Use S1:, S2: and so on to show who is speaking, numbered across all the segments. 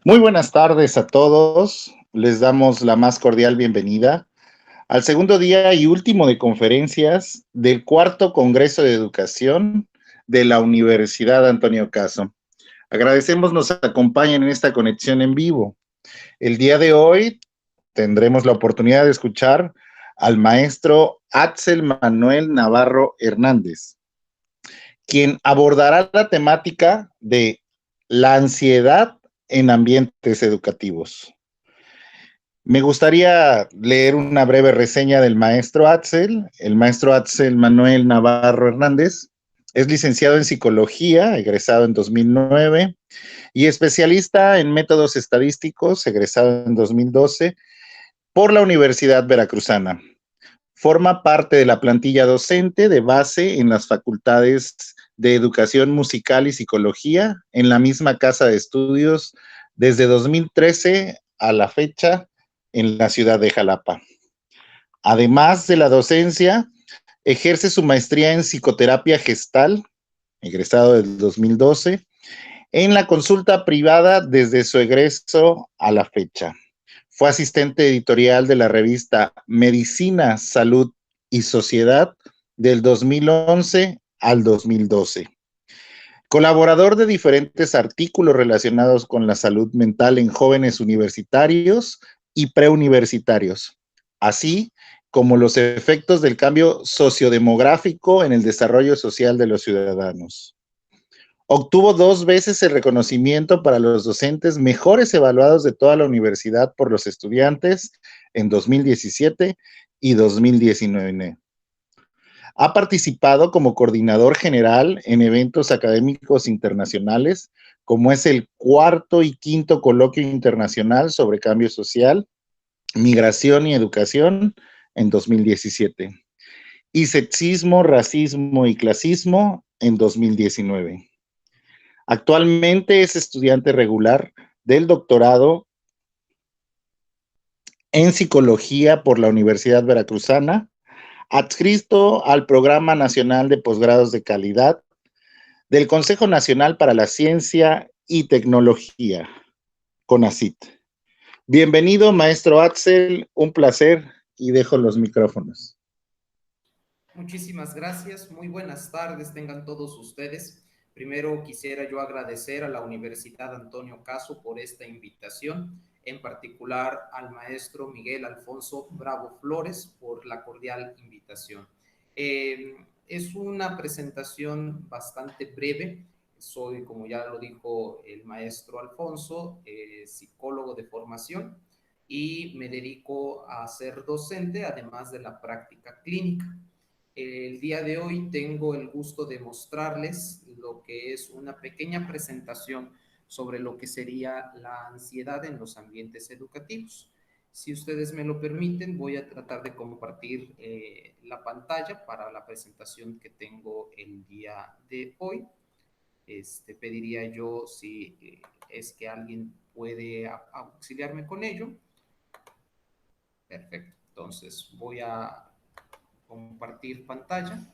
S1: Muy buenas tardes a todos. Les damos la más cordial bienvenida al segundo día y último de conferencias del cuarto Congreso de Educación de la Universidad Antonio Caso. Agradecemos nos acompañen en esta conexión en vivo. El día de hoy tendremos la oportunidad de escuchar al maestro Axel Manuel Navarro Hernández, quien abordará la temática de la ansiedad en ambientes educativos. Me gustaría leer una breve reseña del maestro Axel. El maestro Axel Manuel Navarro Hernández es licenciado en psicología, egresado en 2009, y especialista en métodos estadísticos, egresado en 2012 por la Universidad Veracruzana. Forma parte de la plantilla docente de base en las facultades de Educación Musical y Psicología en la misma casa de estudios desde 2013 a la fecha en la ciudad de Jalapa. Además de la docencia, ejerce su maestría en psicoterapia gestal, egresado del 2012, en la consulta privada desde su egreso a la fecha. Fue asistente editorial de la revista Medicina, Salud y Sociedad del 2011 al 2012. Colaborador de diferentes artículos relacionados con la salud mental en jóvenes universitarios y preuniversitarios, así como los efectos del cambio sociodemográfico en el desarrollo social de los ciudadanos. Obtuvo 2 veces el reconocimiento para los docentes mejores evaluados de toda la universidad por los estudiantes en 2017 y 2019. Ha participado como coordinador general en eventos académicos internacionales, como es el cuarto y quinto coloquio internacional sobre cambio social, migración y educación en 2017, y sexismo, racismo y clasismo en 2019. Actualmente es estudiante regular del doctorado en psicología por la Universidad Veracruzana, adscrito al Programa Nacional de Posgrados de Calidad del Consejo Nacional para la Ciencia y Tecnología, CONACYT. Bienvenido, maestro Axel, un placer y dejo los micrófonos.
S2: Muchísimas gracias, muy buenas tardes tengan todos ustedes. Primero quisiera yo agradecer a la Universidad Antonio Caso por esta invitación, en particular al maestro Miguel Alfonso Bravo Flores por la cordial invitación. Es una presentación bastante breve. Soy, como ya lo dijo el maestro Alfonso, psicólogo de formación y me dedico a ser docente, además de la práctica clínica. El día de hoy tengo el gusto de mostrarles lo que es una pequeña presentación sobre lo que sería la ansiedad en los ambientes educativos. Si ustedes me lo permiten, voy a tratar de compartir la pantalla para la presentación que tengo el día de hoy. Pediría yo si es que alguien puede auxiliarme con ello. Perfecto. Entonces voy a compartir pantalla.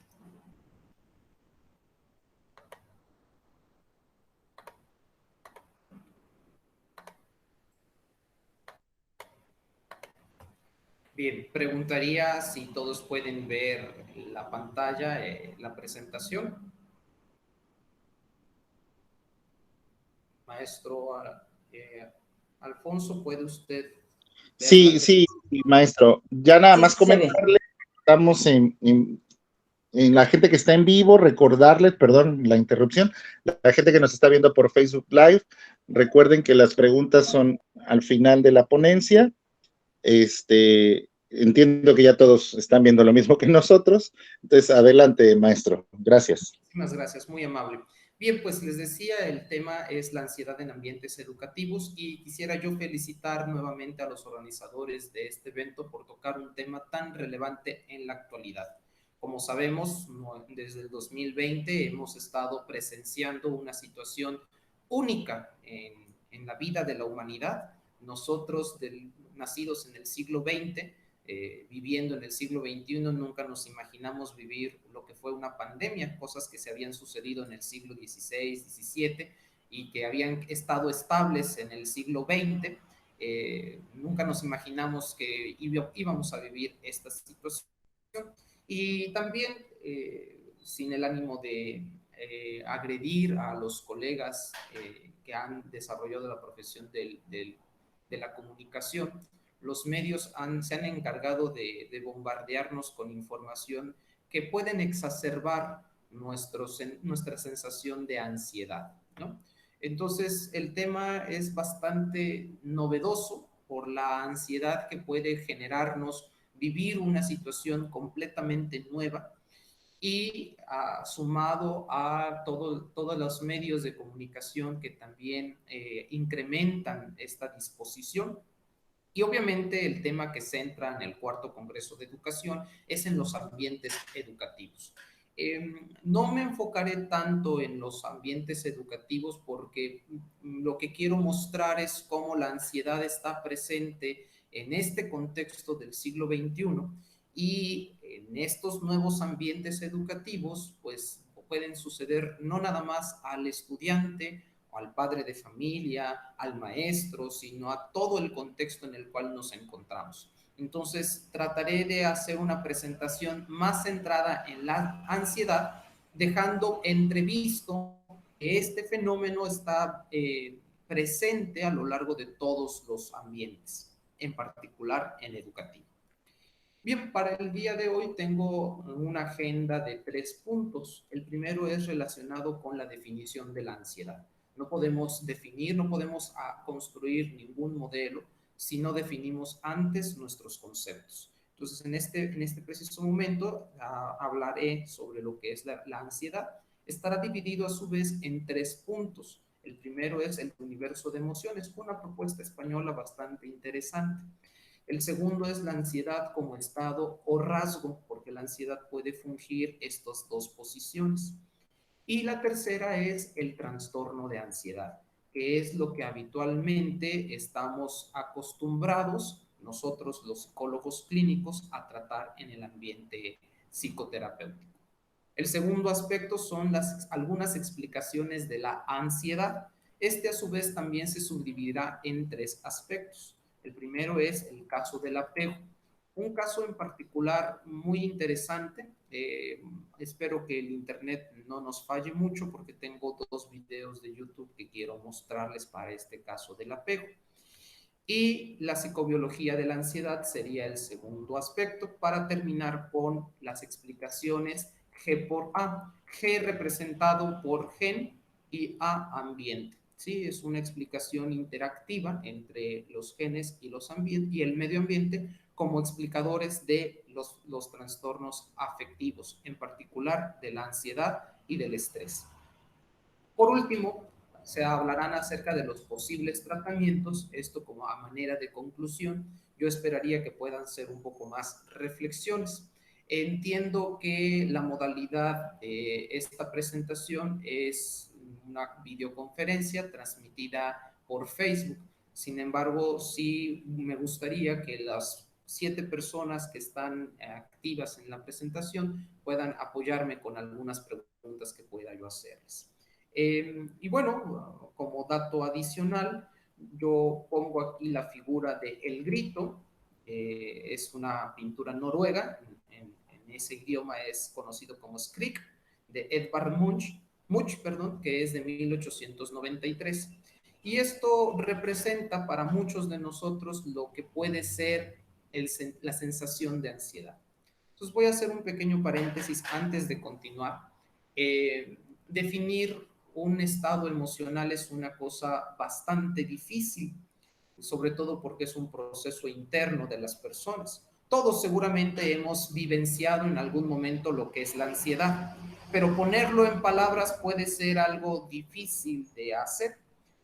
S2: Bien, preguntaría si todos pueden ver la pantalla, la presentación. Maestro Alfonso, ¿puede usted ver la
S1: Sí,
S2: presentación?
S1: sí, maestro. Ya nada
S3: Sí,
S1: más
S3: sí se ve.
S1: comentarle, estamos en la gente que está en vivo, recordarles, perdón la interrupción, la gente que nos está viendo por Facebook Live, recuerden que las preguntas son al final de la ponencia. Entiendo que ya todos están viendo lo mismo que nosotros, entonces adelante, maestro. Gracias.
S2: Muchísimas gracias, muy amable. Bien, pues les decía, el tema es la ansiedad en ambientes educativos y quisiera yo felicitar nuevamente a los organizadores de este evento por tocar un tema tan relevante en la actualidad. Como sabemos, desde el 2020 hemos estado presenciando una situación única en la vida de la humanidad. Nosotros, nacidos en el siglo XX, viviendo en el siglo XXI, nunca nos imaginamos vivir lo que fue una pandemia, cosas que se habían sucedido en el siglo XVI, XVII, y que habían estado estables en el siglo XX. Nunca nos imaginamos que íbamos a vivir esta situación. Y también, sin el ánimo de agredir a los colegas que han desarrollado la profesión de la comunicación, los medios se han encargado de bombardearnos con información que pueden exacerbar nuestra sensación de ansiedad, ¿no? Entonces, el tema es bastante novedoso por la ansiedad que puede generarnos vivir una situación completamente nueva y sumado a todos los medios de comunicación que también incrementan esta disposición. Y obviamente el tema que centra en el cuarto Congreso de Educación es en los ambientes educativos. No me enfocaré tanto en los ambientes educativos porque lo que quiero mostrar es cómo la ansiedad está presente en este contexto del siglo XXI y en estos nuevos ambientes educativos, pues pueden suceder no nada más al estudiante, al padre de familia, al maestro, sino a todo el contexto en el cual nos encontramos. Entonces, trataré de hacer una presentación más centrada en la ansiedad, dejando entrevisto que este fenómeno está presente a lo largo de todos los ambientes, en particular en educativo. Bien, para el día de hoy tengo una agenda de 3 puntos. El primero es relacionado con la definición de la ansiedad. No podemos definir, no podemos construir ningún modelo si no definimos antes nuestros conceptos. Entonces, en este preciso momento hablaré sobre lo que es la ansiedad. Estará dividido a su vez en 3 puntos. El primero es el universo de emociones, una propuesta española bastante interesante. El segundo es la ansiedad como estado o rasgo, porque la ansiedad puede fungir estas dos posiciones. Y la tercera es el trastorno de ansiedad, que es lo que habitualmente estamos acostumbrados nosotros los psicólogos clínicos a tratar en el ambiente psicoterapéutico. El segundo aspecto son algunas explicaciones de la ansiedad. Este a su vez también se subdividirá en 3 aspectos. El primero es el caso del apego. Un caso en particular muy interesante. Espero que el internet no nos falle mucho porque tengo 2 videos de YouTube que quiero mostrarles para este caso del apego. Y la psicobiología de la ansiedad sería el segundo aspecto para terminar con las explicaciones G por A. G representado por gen y A ambiente. ¿Sí? Es una explicación interactiva entre los genes y, y el medio ambiente como explicadores de los trastornos afectivos, en particular de la ansiedad y del estrés. Por último, se hablarán acerca de los posibles tratamientos, esto como a manera de conclusión. Yo esperaría que puedan ser un poco más reflexiones. Entiendo que la modalidad de esta presentación es una videoconferencia transmitida por Facebook. Sin embargo, sí me gustaría que las 7 personas que están activas en la presentación puedan apoyarme con algunas preguntas que pueda yo hacerles. Y bueno, como dato adicional, yo pongo aquí la figura de El Grito. Es una pintura noruega, en ese idioma es conocido como Skrik, de Edvard Munch, perdón, que es de 1893. Y esto representa para muchos de nosotros lo que puede ser la sensación de ansiedad. Entonces voy a hacer un pequeño paréntesis antes de continuar. Definir un estado emocional es una cosa bastante difícil, sobre todo porque es un proceso interno de las personas. Todos seguramente hemos vivenciado en algún momento lo que es la ansiedad, pero ponerlo en palabras puede ser algo difícil de hacer.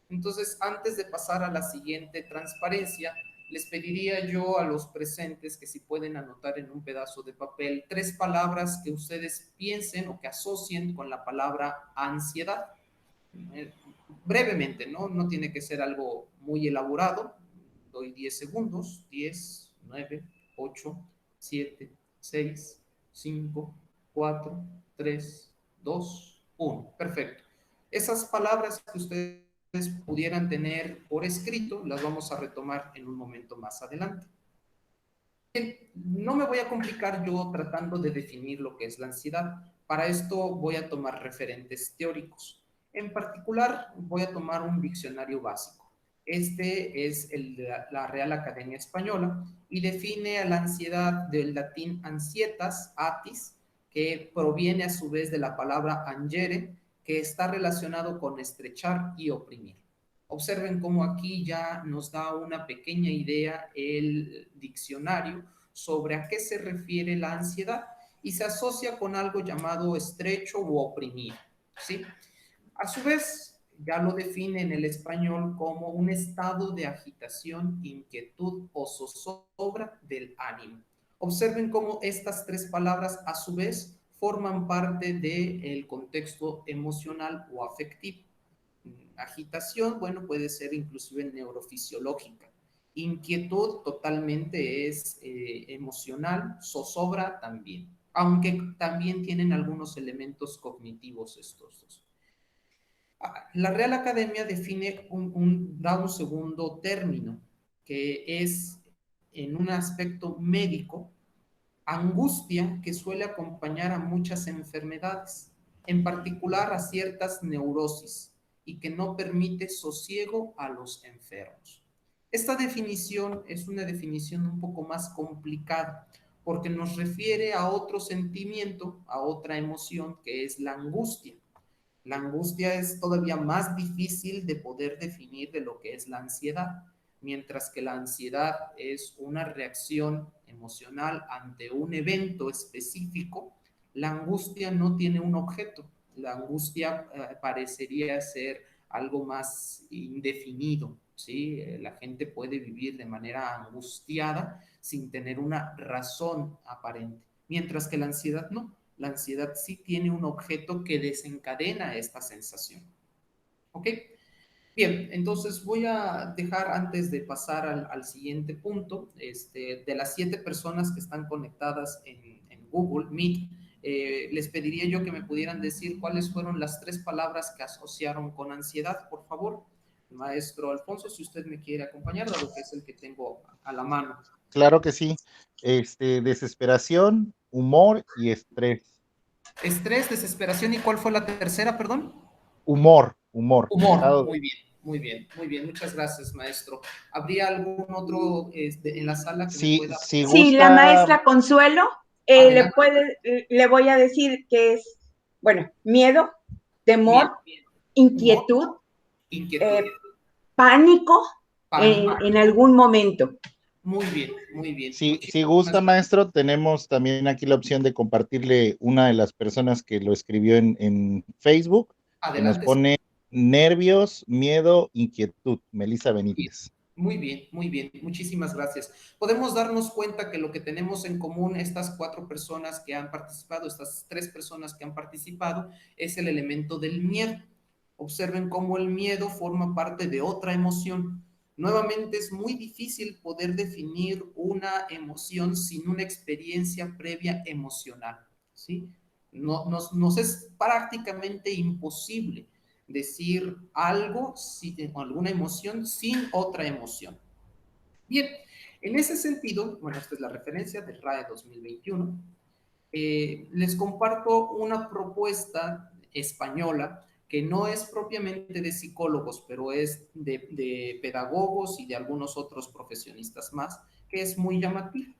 S2: Entonces, antes de pasar a la siguiente transparencia, les pediría yo a los presentes que si pueden anotar en un pedazo de papel 3 palabras que ustedes piensen o que asocien con la palabra ansiedad. Brevemente, ¿no? No tiene que ser algo muy elaborado. Doy 10 segundos. 10, 9, 8, 7, 6, 5, 4, 3, 2, 1. Perfecto. Esas palabras que ustedes pudieran tener por escrito, las vamos a retomar en un momento más adelante. No me voy a complicar yo tratando de definir lo que es la ansiedad. Para esto voy a tomar referentes teóricos. En particular, voy a tomar un diccionario básico. Este es el de la Real Academia Española y define a la ansiedad del latín ansietas, atis, que proviene a su vez de la palabra angere, que está relacionado con estrechar y oprimir. Observen cómo aquí ya nos da una pequeña idea el diccionario sobre a qué se refiere la ansiedad y se asocia con algo llamado estrecho u oprimido, ¿sí? A su vez, ya lo define en el español como un estado de agitación, inquietud o zozobra del ánimo. Observen cómo estas tres palabras a su vez forman parte del contexto emocional o afectivo. Agitación, bueno, puede ser inclusive neurofisiológica. Inquietud totalmente es emocional, zozobra también, aunque también tienen algunos elementos cognitivos estos dos. La Real Academia define da un segundo término, que es en un aspecto médico, angustia que suele acompañar a muchas enfermedades, en particular a ciertas neurosis, y que no permite sosiego a los enfermos. Esta definición es una definición un poco más complicada, porque nos refiere a otro sentimiento, a otra emoción, que es la angustia. La angustia es todavía más difícil de poder definir de lo que es la ansiedad, mientras que la ansiedad es una reacción emocional ante un evento específico. La angustia no tiene un objeto. La angustia parecería ser algo más indefinido, ¿sí? La gente puede vivir de manera angustiada sin tener una razón aparente, mientras que la ansiedad no. La ansiedad sí tiene un objeto que desencadena esta sensación. ¿Ok? Bien, entonces voy a dejar antes de pasar al siguiente punto, de las 7 personas que están conectadas en Google Meet, les pediría yo que me pudieran decir cuáles fueron las 3 palabras que asociaron con ansiedad, por favor. Maestro Alfonso, si usted me quiere acompañar, dado que es el que tengo a la mano.
S1: Claro que sí. Desesperación, humor y estrés.
S2: Estrés, desesperación, ¿y cuál fue la tercera, perdón?
S1: Humor,
S2: Humor,
S1: estado de...
S2: muy bien, muy bien, muy bien. Muchas gracias, maestro. ¿Habría algún otro en la sala que me
S1: Si,
S2: pueda
S1: si
S2: apoyar?
S3: Sí, la
S1: gusta,
S3: maestra Consuelo
S2: Adelante.
S3: le voy a decir que es, bueno, miedo, temor,
S2: Miedo, humor,
S3: inquietud,
S2: inquietud,
S3: pánico
S2: pánico.
S3: en algún momento.
S2: Muy bien, muy bien.
S1: si
S2: Muchísimas
S1: gusta, maestro, tenemos también aquí la opción de compartirle una de las personas que lo escribió en Facebook, que nos
S2: adelante.
S1: pone nervios, miedo, inquietud, Melissa Benítez.
S2: Muy bien, muy bien. Muchísimas gracias. Podemos darnos cuenta que lo que tenemos en común estas 4 personas que han participado, estas 3 personas que han participado, es el elemento del miedo. Observen cómo el miedo forma parte de otra emoción. Nuevamente es muy difícil poder definir una emoción sin una experiencia previa emocional, ¿sí? Nos es prácticamente imposible decir algo, alguna emoción, sin otra emoción. Bien, en ese sentido, bueno, esta es la referencia del RAE 2021, les comparto una propuesta española que no es propiamente de psicólogos, pero es de pedagogos y de algunos otros profesionistas más, que es muy llamativa.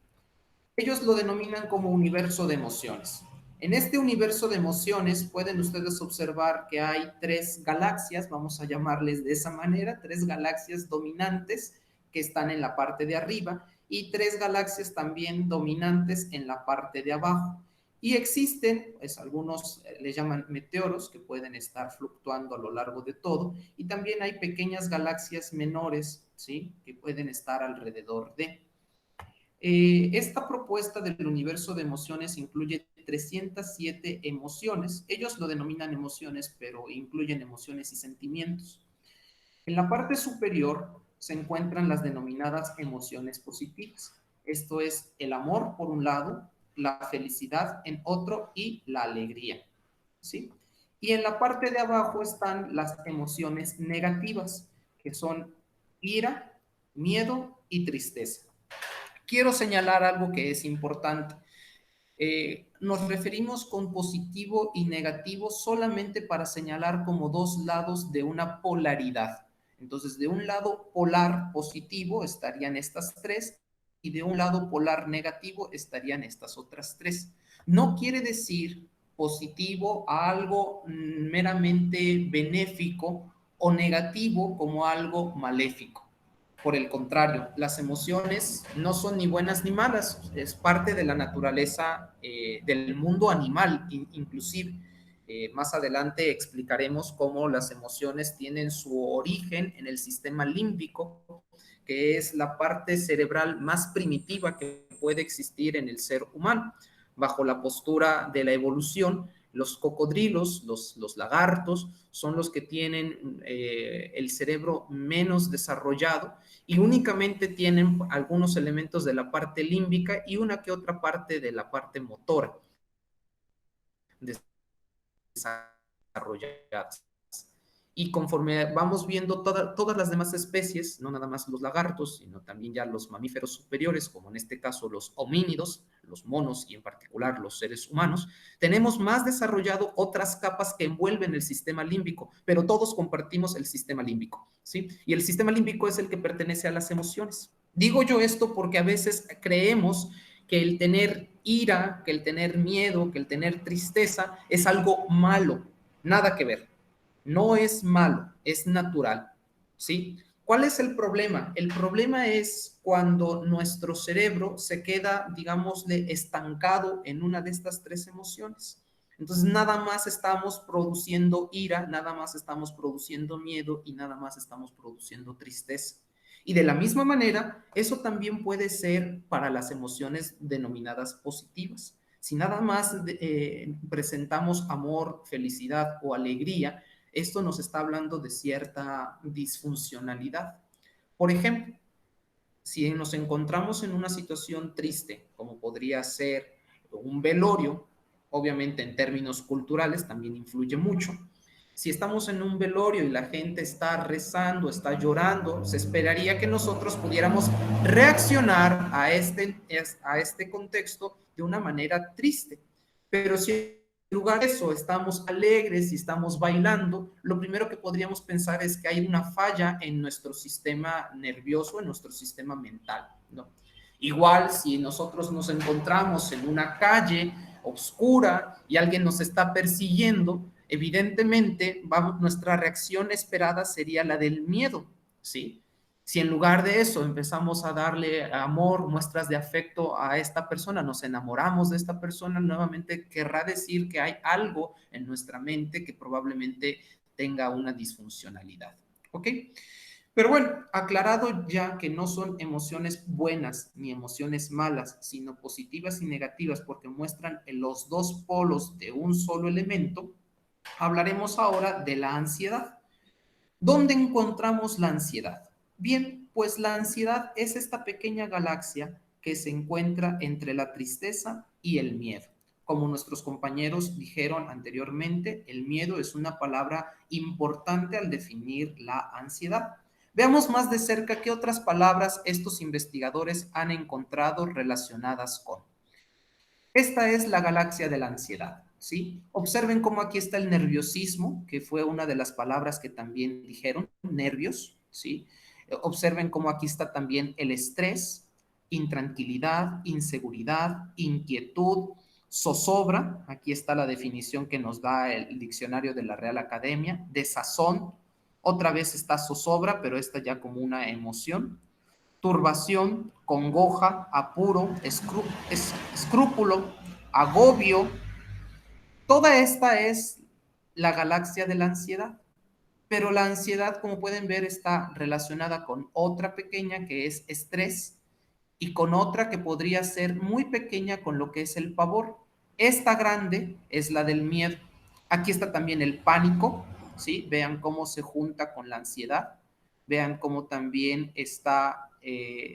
S2: Ellos lo denominan como universo de emociones. En este universo de emociones pueden ustedes observar que hay 3 galaxias, vamos a llamarles de esa manera, 3 galaxias dominantes que están en la parte de arriba y 3 galaxias también dominantes en la parte de abajo. Y existen, pues algunos le llaman meteoros que pueden estar fluctuando a lo largo de todo, y también hay pequeñas galaxias menores, ¿sí? Que pueden estar alrededor de. Esta propuesta del universo de emociones incluye 307 emociones. Ellos lo denominan emociones, pero incluyen emociones y sentimientos. En la parte superior se encuentran las denominadas emociones positivas. Esto es el amor por un lado, la felicidad en otro y la alegría, ¿sí? Y en la parte de abajo están las emociones negativas, que son ira, miedo y tristeza. Quiero señalar algo que es importante. Nos referimos con positivo y negativo solamente para señalar como dos lados de una polaridad. Entonces, de un lado polar positivo estarían estas tres y de un lado polar negativo estarían estas otras tres. No quiere decir positivo a algo meramente benéfico o negativo como algo maléfico. Por el contrario, las emociones no son ni buenas ni malas, es parte de la naturaleza del mundo animal, inclusive. Más adelante explicaremos cómo las emociones tienen su origen en el sistema límbico, que es la parte cerebral más primitiva que puede existir en el ser humano. Bajo la postura de la evolución, los cocodrilos, los lagartos, son los que tienen el cerebro menos desarrollado y únicamente tienen algunos elementos de la parte límbica y una que otra parte de la parte motora desarrolladas. Y conforme vamos viendo todas las demás especies, no nada más los lagartos, sino también ya los mamíferos superiores, como en este caso los homínidos, los monos y en particular los seres humanos, tenemos más desarrollado otras capas que envuelven el sistema límbico, pero todos compartimos el sistema límbico, ¿sí? Y el sistema límbico es el que pertenece a las emociones. Digo yo esto porque a veces creemos que el tener ira, que el tener miedo, que el tener tristeza es algo malo. Nada que ver. No es malo, es natural, ¿sí? ¿Cuál es el problema? El problema es cuando nuestro cerebro se queda, digámosle, estancado en una de estas tres emociones. Entonces, nada más estamos produciendo ira, nada más estamos produciendo miedo y nada más estamos produciendo tristeza. Y de la misma manera, eso también puede ser para las emociones denominadas positivas. Si nada más presentamos amor, felicidad o alegría, esto nos está hablando de cierta disfuncionalidad. Por ejemplo, si nos encontramos en una situación triste, como podría ser un velorio, obviamente en términos culturales también influye mucho. Si estamos en un velorio y la gente está rezando, está llorando, se esperaría que nosotros pudiéramos reaccionar a este contexto de una manera triste. Pero si en lugar de eso estamos alegres y estamos bailando, lo primero que podríamos pensar es que hay una falla en nuestro sistema nervioso, en nuestro sistema mental, ¿no? Igual si nosotros nos encontramos en una calle oscura y alguien nos está persiguiendo, evidentemente nuestra reacción esperada sería la del miedo, ¿sí? Si en lugar de eso empezamos a darle amor, muestras de afecto a esta persona, nos enamoramos de esta persona, nuevamente querrá decir que hay algo en nuestra mente que probablemente tenga una disfuncionalidad. ¿Ok? Pero bueno, aclarado ya que no son emociones buenas ni emociones malas, sino positivas y negativas porque muestran los dos polos de un solo elemento, hablaremos ahora de la ansiedad. ¿Dónde encontramos la ansiedad? Bien, pues la ansiedad es esta pequeña galaxia que se encuentra entre la tristeza y el miedo. Como nuestros compañeros dijeron anteriormente, el miedo es una palabra importante al definir la ansiedad. Veamos más de cerca qué otras palabras estos investigadores han encontrado relacionadas con. Esta es la galaxia de la ansiedad, ¿sí? Observen cómo aquí está el nerviosismo, que fue una de las palabras que también dijeron, nervios, ¿sí? Observen cómo aquí está también el estrés, intranquilidad, inseguridad, inquietud, zozobra, aquí está la definición que nos da el diccionario de la Real Academia, desazón, otra vez está zozobra, pero esta ya como una emoción, turbación, congoja, apuro, escrúpulo, agobio. Toda esta es la galaxia de la ansiedad. Pero la ansiedad, como pueden ver, está relacionada con otra pequeña que es estrés y con otra que podría ser muy pequeña con lo que es el pavor. Esta grande es la del miedo. Aquí está también el pánico, ¿sí? Vean cómo se junta con la ansiedad. Vean cómo también está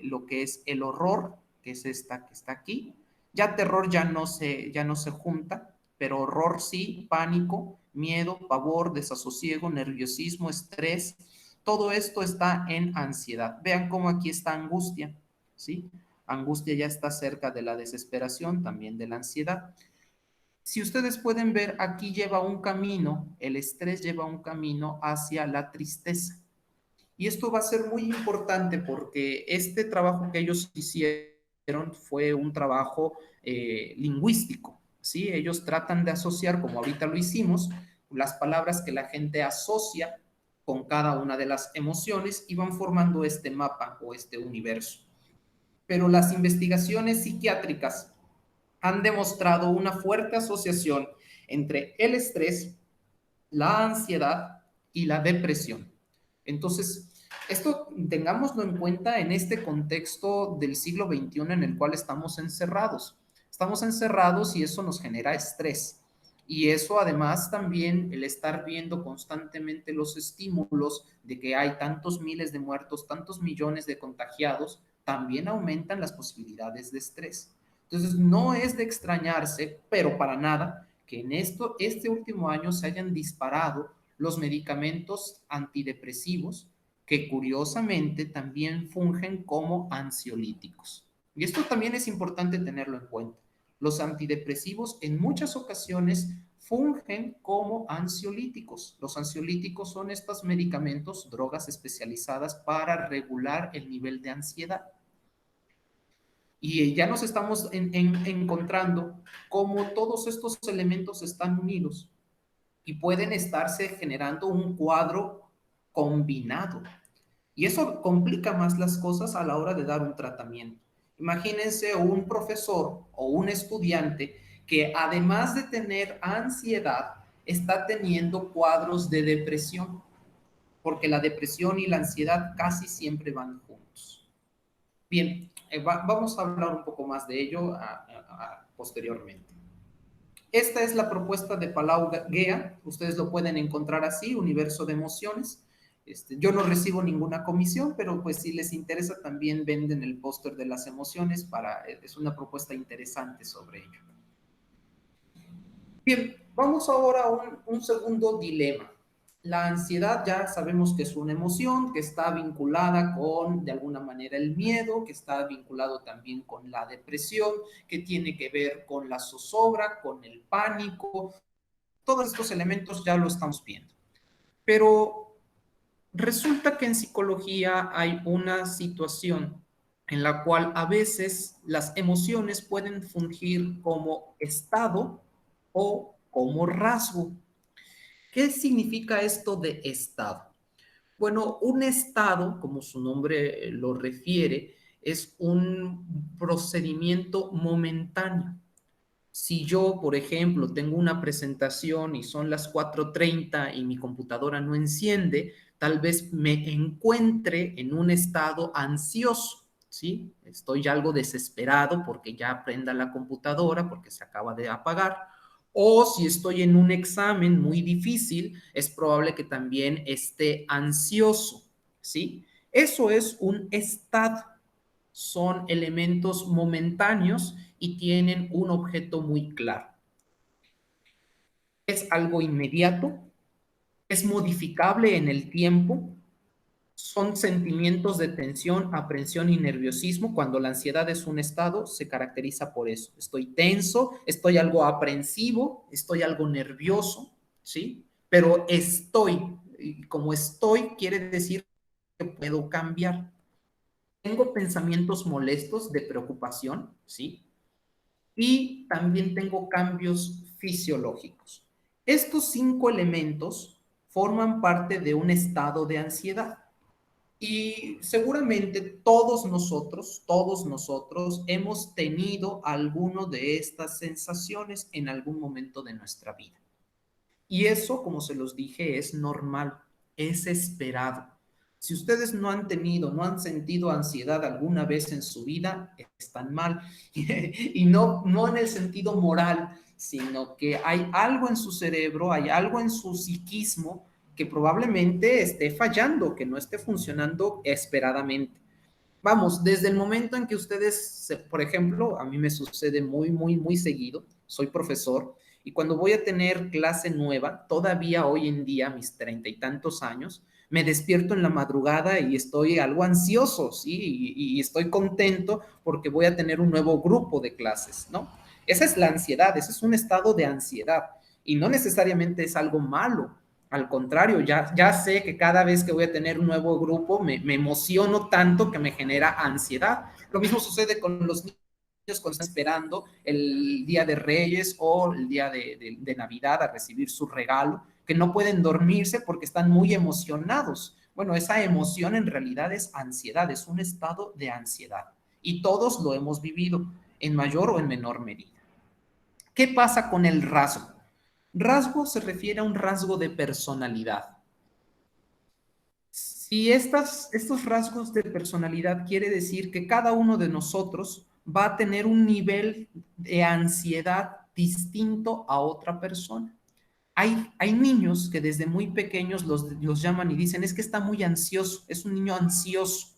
S2: lo que es el horror, que es esta que está aquí. Ya terror ya no se junta, pero horror sí, pánico, miedo, pavor, desasosiego, nerviosismo, estrés, todo esto está en ansiedad. Vean cómo aquí está angustia, ¿sí? Angustia ya está cerca de la desesperación, también de la ansiedad. Si ustedes pueden ver, aquí lleva un camino, el estrés lleva un camino hacia la tristeza. Y esto va a ser muy importante porque este trabajo que ellos hicieron fue un trabajo lingüístico, ¿sí? Ellos tratan de asociar, como ahorita lo hicimos, las palabras que la gente asocia con cada una de las emociones y van formando este mapa o este universo. Pero las investigaciones psiquiátricas han demostrado una fuerte asociación entre el estrés, la ansiedad y la depresión. Entonces, esto tengámoslo en cuenta en este contexto del siglo XXI en el cual estamos encerrados. Estamos encerrados y eso nos genera estrés. Y eso además también el estar viendo constantemente los estímulos de que hay tantos miles de muertos, tantos millones de contagiados, también aumentan las posibilidades de estrés. Entonces, no es de extrañarse, pero para nada, que en este último año se hayan disparado los medicamentos antidepresivos que curiosamente también fungen como ansiolíticos. Y esto también es importante tenerlo en cuenta. Los antidepresivos en muchas ocasiones fungen como ansiolíticos. Los ansiolíticos son estos medicamentos, drogas especializadas para regular el nivel de ansiedad. Y ya nos estamos encontrando cómo todos estos elementos están unidos y pueden estarse generando un cuadro combinado. Y eso complica más las cosas a la hora de dar un tratamiento. Imagínense un profesor o un estudiante que además de tener ansiedad, está teniendo cuadros de depresión, porque la depresión y la ansiedad casi siempre van juntos. Bien, vamos a hablar un poco más de ello posteriormente. Esta es la propuesta de Palau Gea, ustedes lo pueden encontrar así, Universo de Emociones. Yo no recibo ninguna comisión, pero pues si les interesa también venden el póster de las emociones, es una propuesta interesante sobre ello. Bien, vamos ahora a un segundo dilema. La ansiedad ya sabemos que es una emoción que está vinculada con, de alguna manera, el miedo, que está vinculado también con la depresión, que tiene que ver con la zozobra, con el pánico. Todos estos elementos ya lo estamos viendo. Pero resulta que en psicología hay una situación en la cual a veces las emociones pueden fungir como estado o como rasgo. ¿Qué significa esto de estado? Bueno, un estado, como su nombre lo refiere, es un procedimiento momentáneo. Si yo, por ejemplo, tengo una presentación y son las 4:30 y mi computadora no enciende, tal vez me encuentre en un estado ansioso, ¿sí? Estoy algo desesperado porque ya prenda la computadora, porque se acaba de apagar. O si estoy en un examen muy difícil, es probable que también esté ansioso, ¿sí? Eso es un estado. Son elementos momentáneos y tienen un objeto muy claro. Es algo inmediato, es modificable en el tiempo, son sentimientos de tensión, aprensión y nerviosismo. Cuando la ansiedad es un estado, se caracteriza por eso. Estoy tenso, estoy algo aprensivo, estoy algo nervioso, ¿sí? Pero estoy, y como estoy, quiere decir que puedo cambiar. Tengo pensamientos molestos de preocupación, ¿sí? Y también tengo cambios fisiológicos. Estos 5 elementos forman parte de un estado de ansiedad. Y seguramente todos nosotros hemos tenido alguno de estas sensaciones en algún momento de nuestra vida. Y eso, como se los dije, es normal, es esperado. Si ustedes no han tenido, no han sentido ansiedad alguna vez en su vida, están mal. Y no en el sentido moral, sino que hay algo en su cerebro, hay algo en su psiquismo que probablemente esté fallando, que no esté funcionando esperadamente. Vamos, desde el momento en que ustedes, por ejemplo, a mí me sucede muy seguido, soy profesor, Y cuando voy a tener clase nueva, todavía hoy en día, a mis 30 y tantos años, me despierto en la madrugada y estoy algo ansioso, ¿sí? Y estoy contento porque voy a tener un nuevo grupo de clases, ¿no? Esa es la ansiedad, ese es un estado de ansiedad y no necesariamente es algo malo. Al contrario, ya sé que cada vez que voy a tener un nuevo grupo me emociono tanto que me genera ansiedad. Lo mismo sucede con los niños cuando están esperando el día de Reyes o el día de Navidad a recibir su regalo, que no pueden dormirse porque están muy emocionados. Bueno, esa emoción en realidad es ansiedad, es un estado de ansiedad. Y todos lo hemos vivido en mayor o en menor medida. ¿Qué pasa con el rasgo? Rasgo se refiere a un rasgo de personalidad. Si estos rasgos de personalidad quiere decir que cada uno de nosotros va a tener un nivel de ansiedad distinto a otra persona. Hay niños que desde muy pequeños los llaman y dicen, es que está muy ansioso, es un niño ansioso.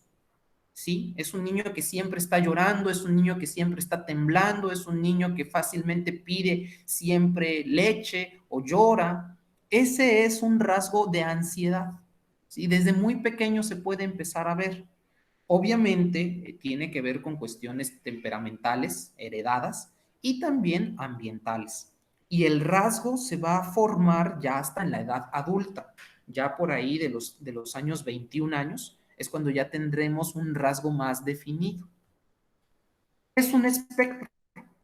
S2: ¿Sí? Es un niño que siempre está llorando, es un niño que siempre está temblando, es un niño que fácilmente pide siempre leche o llora. Ese es un rasgo de ansiedad. ¿Sí? Desde muy pequeño se puede empezar a ver. Obviamente tiene que ver con cuestiones temperamentales, heredadas y también ambientales. Y el rasgo se va a formar ya hasta en la edad adulta, ya por ahí de los años 21 años, es cuando ya tendremos un rasgo más definido. Es un espectro,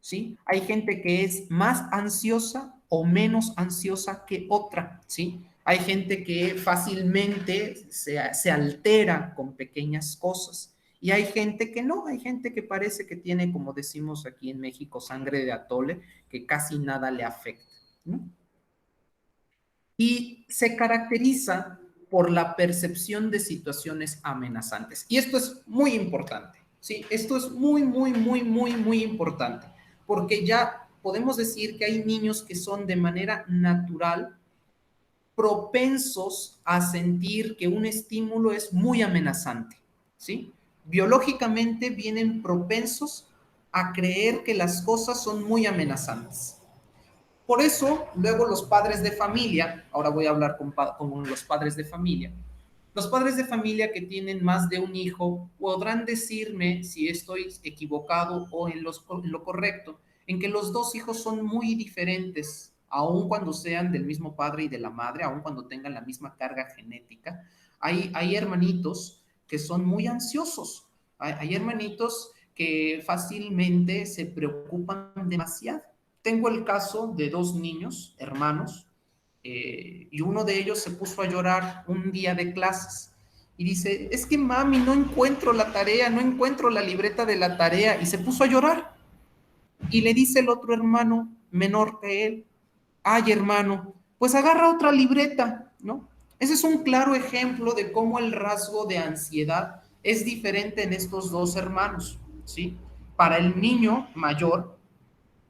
S2: ¿sí? Hay gente que es más ansiosa o menos ansiosa que otra, ¿sí? Hay gente que fácilmente se altera con pequeñas cosas. Y hay gente que no, hay gente que parece que tiene, como decimos aquí en México, sangre de atole, que casi nada le afecta, ¿no? Y se caracteriza por la percepción de situaciones amenazantes. Y esto es muy importante, ¿sí? Esto es muy importante, porque ya podemos decir que hay niños que son de manera natural propensos a sentir que un estímulo es muy amenazante, ¿sí? Biológicamente vienen propensos a creer que las cosas son muy amenazantes. Por eso, luego los padres de familia, ahora voy a hablar con los padres de familia, los padres de familia que tienen más de un hijo podrán decirme si estoy equivocado o en lo correcto, en que los dos hijos son muy diferentes, aun cuando sean del mismo padre y de la madre, aun cuando tengan la misma carga genética. Hay hermanitos que son muy ansiosos, hay hermanitos que fácilmente se preocupan demasiado. Tengo el caso de dos niños, hermanos, y uno de ellos se puso a llorar un día de clases y dice, es que mami, no encuentro la tarea, no encuentro la libreta de la tarea, y se puso a llorar. Y le dice el otro hermano menor que él, ay hermano, pues agarra otra libreta, ¿no? Ese es un claro ejemplo de cómo el rasgo de ansiedad es diferente en estos dos hermanos, ¿sí? Para el niño mayor,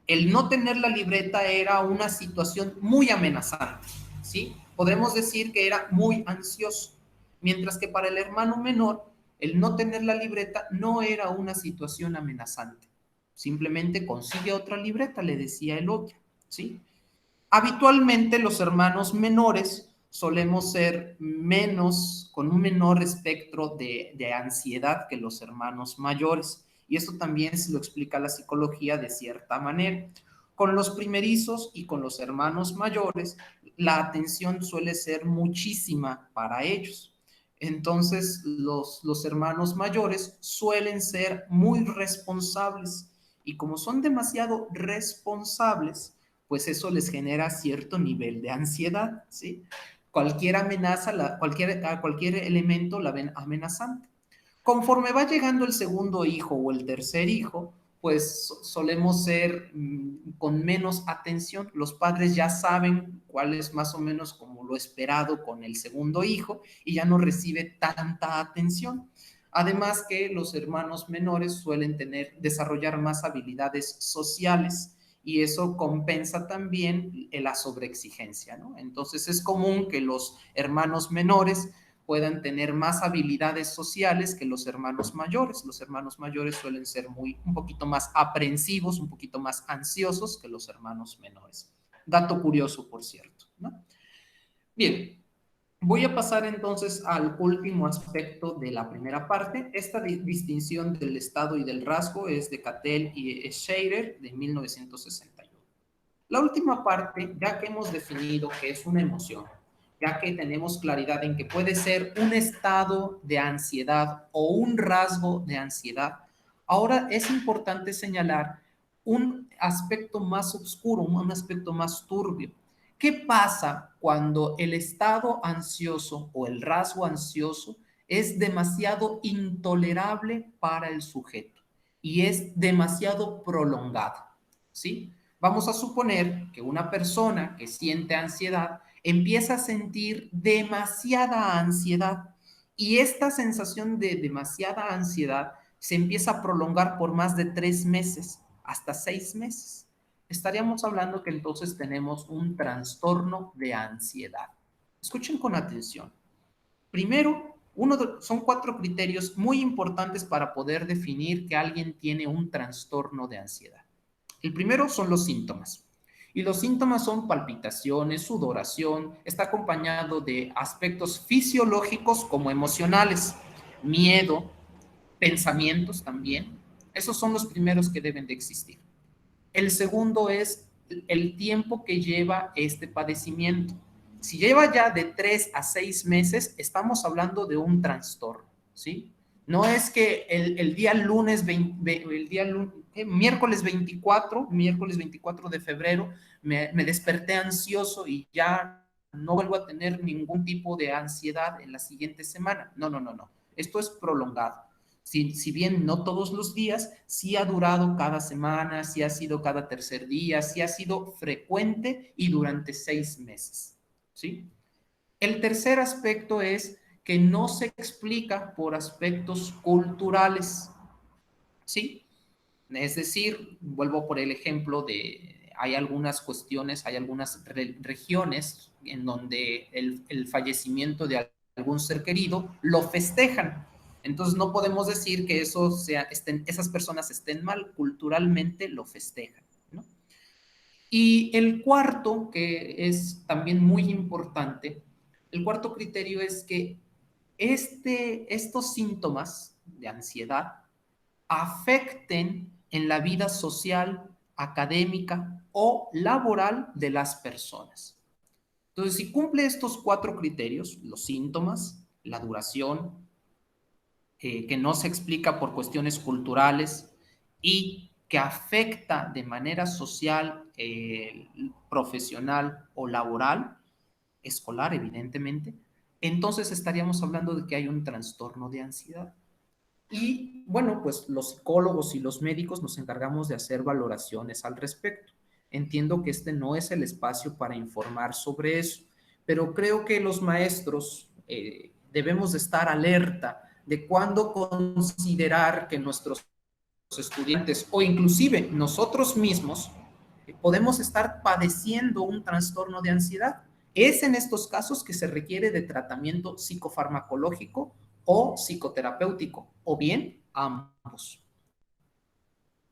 S2: el no tener la libreta era una situación muy amenazante, ¿sí? Podemos decir que era muy ansioso, mientras que para el hermano menor, el no tener la libreta no era una situación amenazante. Simplemente consigue otra libreta, le decía el otro, ¿sí? Habitualmente los hermanos menores solemos ser menos, con un menor espectro de ansiedad que los hermanos mayores. Y esto también se lo explica la psicología de cierta manera. Con los primerizos y con los hermanos mayores, la atención suele ser muchísima para ellos. Entonces, los hermanos mayores suelen ser muy responsables y como son demasiado responsables, pues eso les genera cierto nivel de ansiedad, ¿sí? Cualquier amenaza, cualquier elemento la ven amenazante. Conforme va llegando el segundo hijo o el tercer hijo, pues solemos ser con menos atención. Los padres ya saben cuál es más o menos como lo esperado con el segundo hijo y ya no recibe tanta atención. Además que los hermanos menores suelen desarrollar más habilidades sociales y eso compensa también la sobreexigencia, ¿no? Entonces es común que los hermanos menores puedan tener más habilidades sociales que los hermanos mayores. Los hermanos mayores suelen ser un poquito más aprensivos, un poquito más ansiosos que los hermanos menores. Dato curioso, por cierto, ¿no? Bien, voy a pasar entonces al último aspecto de la primera parte. Esta distinción del estado y del rasgo es de Cattell y Scheirer de 1961. La última parte, ya que hemos definido que es una emoción, ya que tenemos claridad en que puede ser un estado de ansiedad o un rasgo de ansiedad, ahora es importante señalar un aspecto más oscuro, un aspecto más turbio. ¿Qué pasa cuando el estado ansioso o el rasgo ansioso es demasiado intolerable para el sujeto y es demasiado prolongado? ¿Sí? Vamos a suponer que una persona que siente ansiedad empieza a sentir demasiada ansiedad y esta sensación de demasiada ansiedad se empieza a prolongar por más de 3 meses, hasta 6 meses. Estaríamos hablando que entonces tenemos un trastorno de ansiedad. Escuchen con atención. Primero, son 4 criterios muy importantes para poder definir que alguien tiene un trastorno de ansiedad. El primero son los síntomas. Y los síntomas son palpitaciones, sudoración, está acompañado de aspectos fisiológicos como emocionales, miedo, pensamientos también. Esos son los primeros que deben de existir. El segundo es el tiempo que lleva este padecimiento. Si lleva ya de 3 a 6 meses, estamos hablando de un trastorno, ¿sí? No es que el día lunes, miércoles 24 de febrero, me desperté ansioso y ya no vuelvo a tener ningún tipo de ansiedad en la siguiente semana. No, no, no, no. Esto es prolongado. Si bien no todos los días, sí ha durado cada semana, sí ha sido cada tercer día, sí ha sido frecuente y durante 6 meses, ¿sí? El tercer aspecto es que no se explica por aspectos culturales, ¿sí? Es decir, vuelvo por el ejemplo de, hay algunas cuestiones, hay algunas regiones en donde el fallecimiento de algún ser querido lo festejan. Entonces no podemos decir que eso esas personas estén mal, culturalmente lo festejan, ¿no? Y el cuarto, que es también muy importante, el cuarto criterio es que estos síntomas de ansiedad afecten en la vida social, académica o laboral de las personas. Entonces, si cumple estos 4 criterios, los síntomas, la duración, que no se explica por cuestiones culturales y que afecta de manera social, profesional o laboral, escolar evidentemente, entonces estaríamos hablando de que hay un trastorno de ansiedad. Y bueno, pues los psicólogos y los médicos nos encargamos de hacer valoraciones al respecto. Entiendo que este no es el espacio para informar sobre eso, pero creo que los maestros debemos de estar alerta de cuándo considerar que nuestros estudiantes o inclusive nosotros mismos podemos estar padeciendo un trastorno de ansiedad. Es en estos casos que se requiere de tratamiento psicofarmacológico o psicoterapéutico, o bien ambos.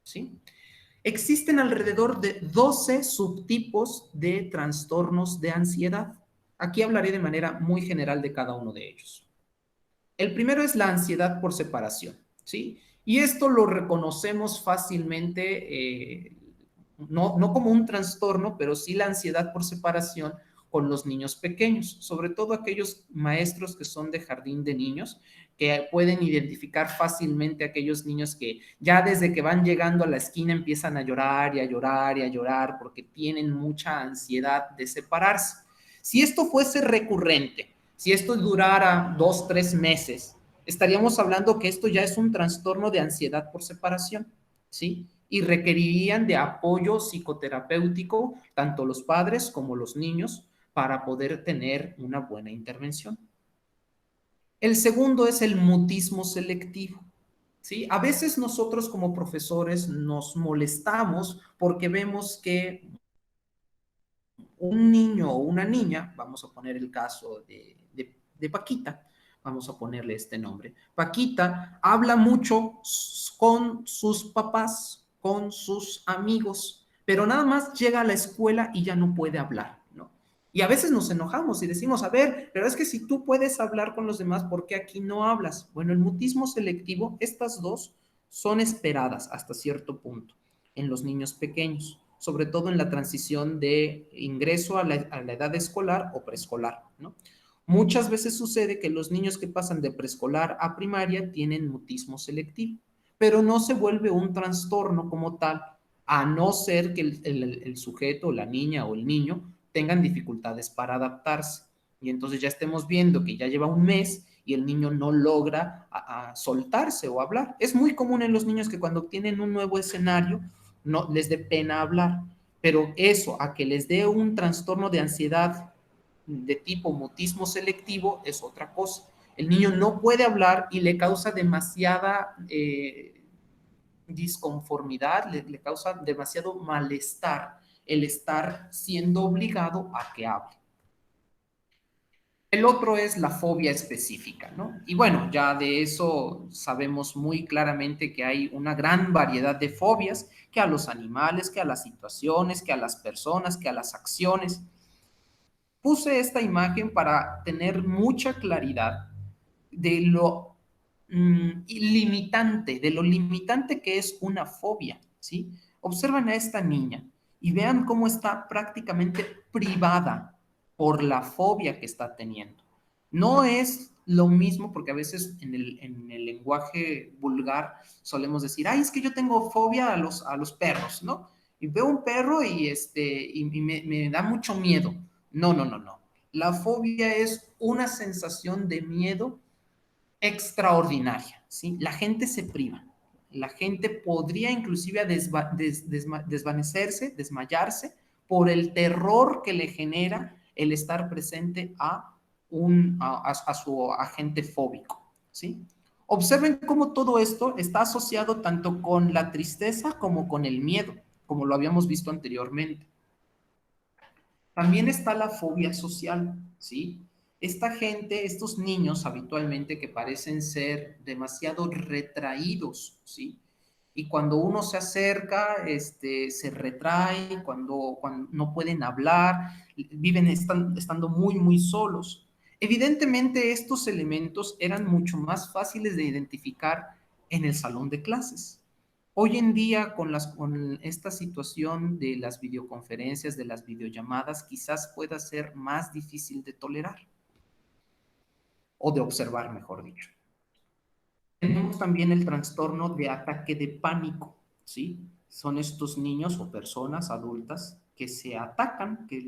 S2: ¿Sí? Existen alrededor de 12 subtipos de trastornos de ansiedad. Aquí hablaré de manera muy general de cada uno de ellos. El primero es la ansiedad por separación, ¿sí? Y esto lo reconocemos fácilmente, no como un trastorno, pero sí la ansiedad por separación con los niños pequeños, sobre todo aquellos maestros que son de jardín de niños, que pueden identificar fácilmente a aquellos niños que ya desde que van llegando a la esquina empiezan a llorar y a llorar y a llorar porque tienen mucha ansiedad de separarse. Si esto fuese recurrente, si esto durara 2, 3 meses, estaríamos hablando que esto ya es un trastorno de ansiedad por separación, ¿sí? Y requerirían de apoyo psicoterapéutico, tanto los padres como los niños, para poder tener una buena intervención. El segundo es el mutismo selectivo, ¿sí? A veces nosotros como profesores nos molestamos porque vemos que un niño o una niña, vamos a poner el caso de Paquita, vamos a ponerle este nombre. Paquita habla mucho con sus papás, con sus amigos, pero nada más llega a la escuela y ya no puede hablar, ¿no? Y a veces nos enojamos y decimos, a ver, pero es que si tú puedes hablar con los demás, ¿por qué aquí no hablas? Bueno, el mutismo selectivo, estas dos son esperadas hasta cierto punto en los niños pequeños, sobre todo en la transición de ingreso a la edad escolar o preescolar, ¿no? Muchas veces sucede que los niños que pasan de preescolar a primaria tienen mutismo selectivo, pero no se vuelve un trastorno como tal, a no ser que el sujeto, la niña o el niño tengan dificultades para adaptarse. Y entonces ya estemos viendo que ya lleva un mes y el niño no logra a soltarse o hablar. Es muy común en los niños que cuando tienen un nuevo escenario no les dé pena hablar, pero eso a que les dé un trastorno de ansiedad de tipo mutismo selectivo es otra cosa. El niño no puede hablar y le causa demasiada disconformidad, le causa demasiado malestar el estar siendo obligado a que hable. El otro es la fobia específica, ¿no? Y bueno, ya de eso sabemos muy claramente que hay una gran variedad de fobias, que a los animales, que a las situaciones, que a las personas, que a las acciones. Puse esta imagen para tener mucha claridad de lo de lo limitante que es una fobia, ¿sí? Observen a esta niña y vean cómo está prácticamente privada por la fobia que está teniendo. No es lo mismo, porque a veces en el lenguaje vulgar solemos decir, ay, es que yo tengo fobia a los perros, ¿no? Y veo un perro y me da mucho miedo. No, no, no, no. La fobia es una sensación de miedo extraordinaria, ¿sí? La gente se priva. La gente podría inclusive desvanecerse, desmayarse por el terror que le genera el estar presente a su agente fóbico, ¿sí? Observen cómo todo esto está asociado tanto con la tristeza como con el miedo, como lo habíamos visto anteriormente. También está la fobia social, ¿sí? Esta gente, estos niños habitualmente que parecen ser demasiado retraídos, ¿sí? Y cuando uno se acerca, se retrae, cuando no pueden hablar, estando muy, muy solos. Evidentemente, estos elementos eran mucho más fáciles de identificar en el salón de clases. Hoy en día, con esta situación de las videoconferencias, de las videollamadas, quizás pueda ser más difícil de tolerar o de observar, mejor dicho. Tenemos también el trastorno de ataque de pánico, ¿sí? Son estos niños o personas adultas que se atacan, que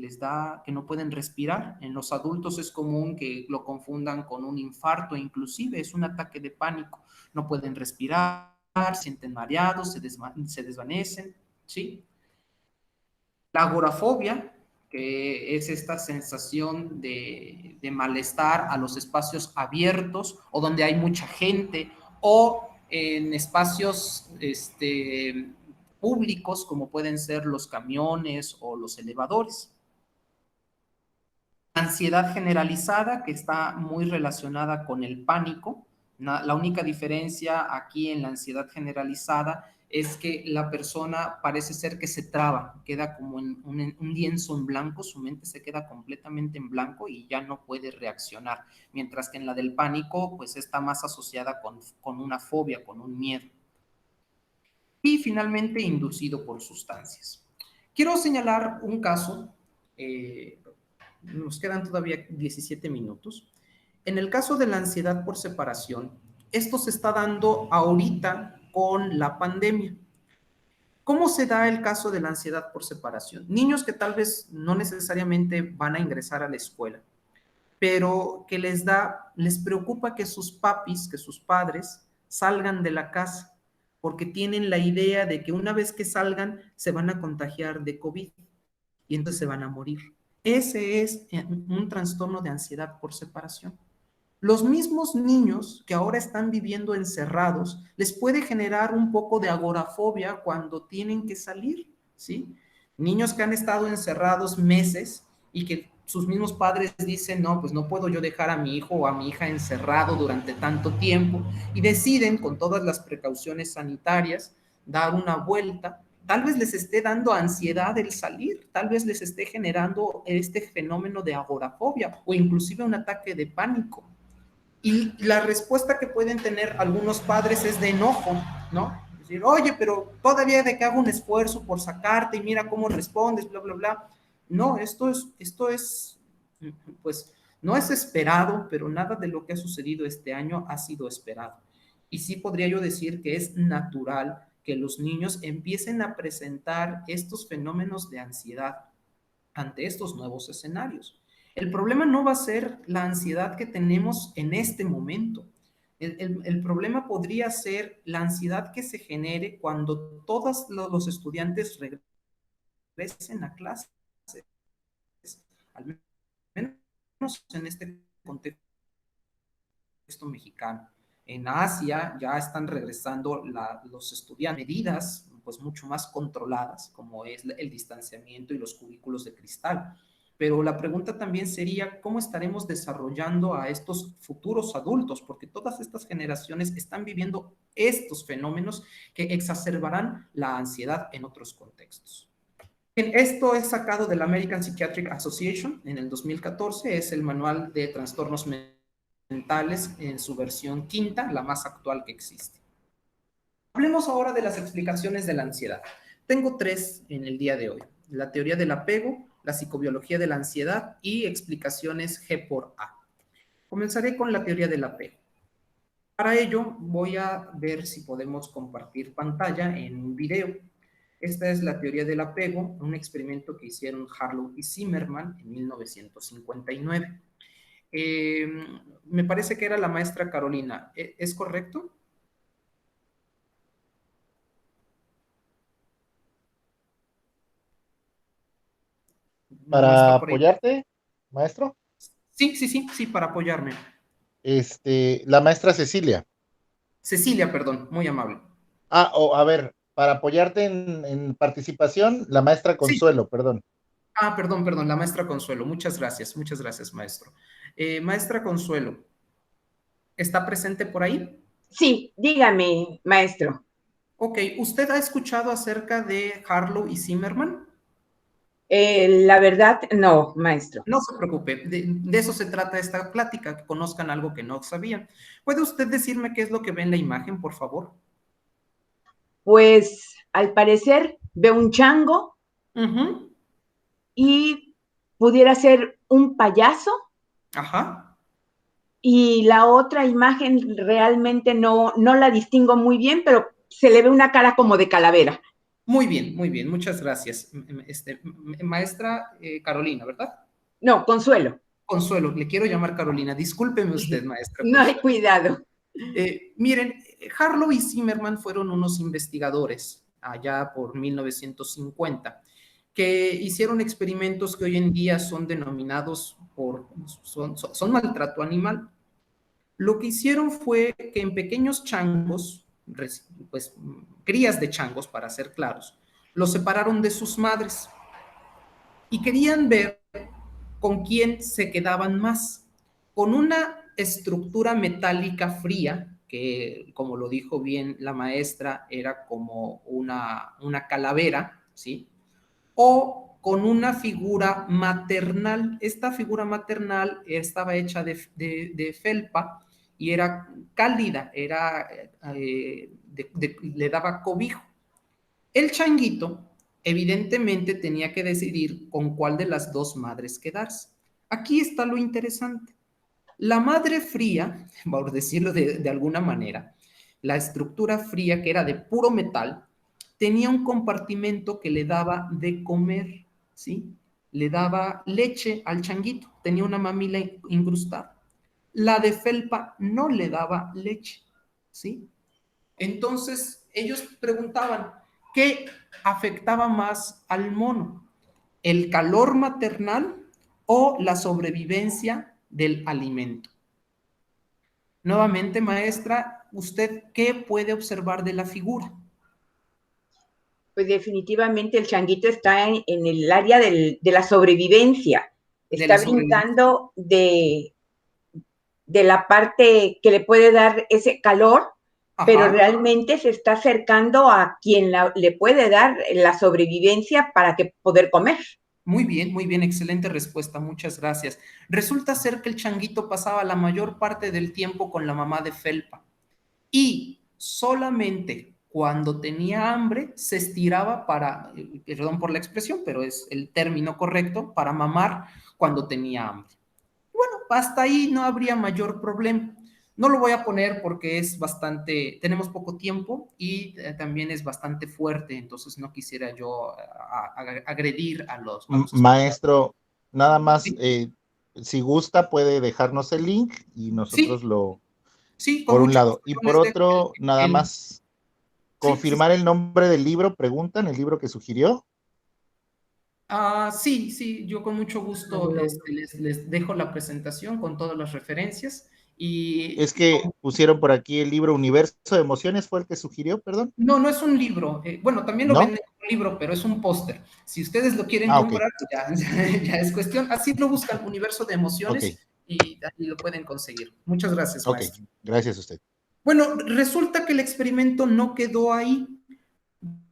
S2: no pueden respirar. En los adultos es común que lo confundan con un infarto, inclusive es un ataque de pánico. No pueden respirar, se sienten mareados, se desvanecen, ¿sí? La agorafobia, que es esta sensación de malestar a los espacios abiertos o donde hay mucha gente o en espacios públicos como pueden ser los camiones o los elevadores. Ansiedad generalizada, que está muy relacionada con el pánico. La única diferencia aquí en la ansiedad generalizada es que la persona parece ser que se traba, queda como en un lienzo en blanco, su mente se queda completamente en blanco y ya no puede reaccionar, mientras que en la del pánico pues está más asociada con una fobia, con un miedo. Y finalmente inducido por sustancias. Quiero señalar un caso, nos quedan todavía 17 minutos. En el caso de la ansiedad por separación, esto se está dando ahorita con la pandemia. ¿Cómo se da el caso de la ansiedad por separación? Niños que tal vez no necesariamente van a ingresar a la escuela, pero que les preocupa que sus papis, que sus padres salgan de la casa, porque tienen la idea de que una vez que salgan se van a contagiar de COVID y entonces se van a morir. Ese es un trastorno de ansiedad por separación. Los mismos niños que ahora están viviendo encerrados les puede generar un poco de agorafobia cuando tienen que salir, ¿sí? Niños que han estado encerrados meses y que sus mismos padres dicen, no, pues no puedo yo dejar a mi hijo o a mi hija encerrado durante tanto tiempo y deciden con todas las precauciones sanitarias dar una vuelta tal vez les esté dando ansiedad el salir, tal vez les esté generando este fenómeno de agorafobia o inclusive un ataque de pánico. Y la respuesta que pueden tener algunos padres es de enojo, ¿no? Es decir, oye, pero todavía de que hago un esfuerzo por sacarte y mira cómo respondes, bla, bla, bla. No, pues, no es esperado, pero nada de lo que ha sucedido este año ha sido esperado. Y sí podría yo decir que es natural que los niños empiecen a presentar estos fenómenos de ansiedad ante estos nuevos escenarios. El problema no va a ser la ansiedad que tenemos en este momento. El problema podría ser la ansiedad que se genere cuando todos los estudiantes regresen a clases, al menos en este contexto mexicano. En Asia ya están regresando los estudiantes, medidas pues mucho más controladas, como es el distanciamiento y los cubículos de cristal. Pero la pregunta también sería, ¿cómo estaremos desarrollando a estos futuros adultos? Porque todas estas generaciones están viviendo estos fenómenos que exacerbarán la ansiedad en otros contextos. Esto es sacado de la American Psychiatric Association en el 2014, es el manual de trastornos mentales en su versión quinta, la más actual que existe. Hablemos ahora de las explicaciones de la ansiedad. Tengo tres en el día de hoy: la teoría del apego, la psicobiología de la ansiedad y explicaciones G por A. Comenzaré con la teoría del apego. Para ello voy a ver si podemos compartir pantalla en un video. Esta es la teoría del apego, un experimento que hicieron Harlow y Zimmerman en 1959. Me parece que era la maestra Carolina. ¿Es correcto? ¿No
S1: Para
S2: está por ahí?
S1: apoyarte, maestro,
S2: Sí, para apoyarme.
S1: la maestra Cecilia.
S2: Cecilia, perdón, muy amable.
S1: A ver, para apoyarte en participación, la maestra
S2: Sí.
S1: Consuelo, perdón.
S2: Perdón, la maestra Consuelo. Muchas gracias, maestro. Maestra Consuelo, ¿está presente por ahí?
S3: Sí, dígame, maestro.
S2: Ok, ¿usted ha escuchado acerca de Harlow y Zimmerman?
S3: La verdad, no, maestro.
S2: No se preocupe, de eso se trata esta plática, que conozcan algo que no sabían. ¿Puede usted decirme qué es lo que ve en la imagen, por favor?
S3: Pues al parecer veo un chango y pudiera ser un payaso.
S2: Ajá.
S3: Y la otra imagen realmente no la distingo muy bien, pero se le ve una cara como de calavera.
S2: Muy bien, muchas gracias. Maestra Carolina, ¿verdad?
S3: No, Consuelo.
S2: Consuelo, le quiero llamar Carolina. Discúlpeme usted, maestra
S3: No hay
S2: Consuelo.
S3: cuidado.
S2: Miren, Harlow y Zimmerman fueron unos investigadores allá por 1950 que hicieron experimentos que hoy en día son denominados son maltrato animal. Lo que hicieron fue que en pequeños changos, pues crías de changos para ser claros, los separaron de sus madres y querían ver con quién se quedaban más. Con una estructura metálica fría, que como lo dijo bien la maestra, era como una calavera, ¿sí? O con una figura maternal. Esta figura maternal estaba hecha de felpa y era cálida, le daba cobijo. El changuito evidentemente tenía que decidir con cuál de las dos madres quedarse. Aquí está lo interesante. La madre fría, por decirlo de alguna manera, la estructura fría que era de puro metal, tenía un compartimento que le daba de comer, ¿sí? Le daba leche al changuito, tenía una mamila incrustada. La de felpa no le daba leche, ¿sí? Entonces, ellos preguntaban, ¿qué afectaba más al mono? ¿El calor maternal o la sobrevivencia del alimento? Nuevamente, maestra, ¿usted qué puede observar de la figura?
S3: Pues definitivamente el changuito está en el área de la sobrevivencia. Está brincando de la parte que le puede dar ese calor pero
S2: Ajá.
S3: realmente se está acercando a quien le puede dar la sobrevivencia para que poder comer.
S2: Muy bien, excelente respuesta, muchas gracias. Resulta ser que el changuito pasaba la mayor parte del tiempo con la mamá de felpa y solamente cuando tenía hambre se estiraba para, perdón por la expresión, pero es el término correcto, para mamar cuando tenía hambre. Bueno, hasta ahí no habría mayor problema. No lo voy a poner porque es bastante, tenemos poco tiempo y también es bastante fuerte, entonces no quisiera yo agredir a los espectadores.
S1: Maestro, nada más,
S2: ¿Sí?
S1: si gusta, puede dejarnos el link y nosotros
S2: Sí,
S1: lo,
S2: sí, con
S1: por un
S2: mucho
S1: lado.
S2: gusto
S1: Y
S2: yo
S1: por
S2: les dejo
S1: otro, nada
S2: el-
S1: más
S2: sí, sí,
S1: confirmar el nombre del libro, preguntan, el libro que sugirió.
S2: sí, sí, yo con mucho gusto les dejo la presentación con todas las referencias y
S1: Es que pusieron por aquí el libro Universo de Emociones, fue el que sugirió, perdón.
S2: no, no es un libro. Bueno, también lo
S1: ¿No?
S2: venden como un libro, pero es un póster. Si ustedes lo quieren
S1: Ah, ok,
S2: comprar, ya, ya es cuestión. Así lo buscan, Universo de
S1: ok,
S2: Emociones, y ahí lo pueden conseguir. Muchas gracias,
S1: ok.
S2: maestro.
S1: Gracias a usted.
S2: Bueno, resulta que el experimento no quedó ahí.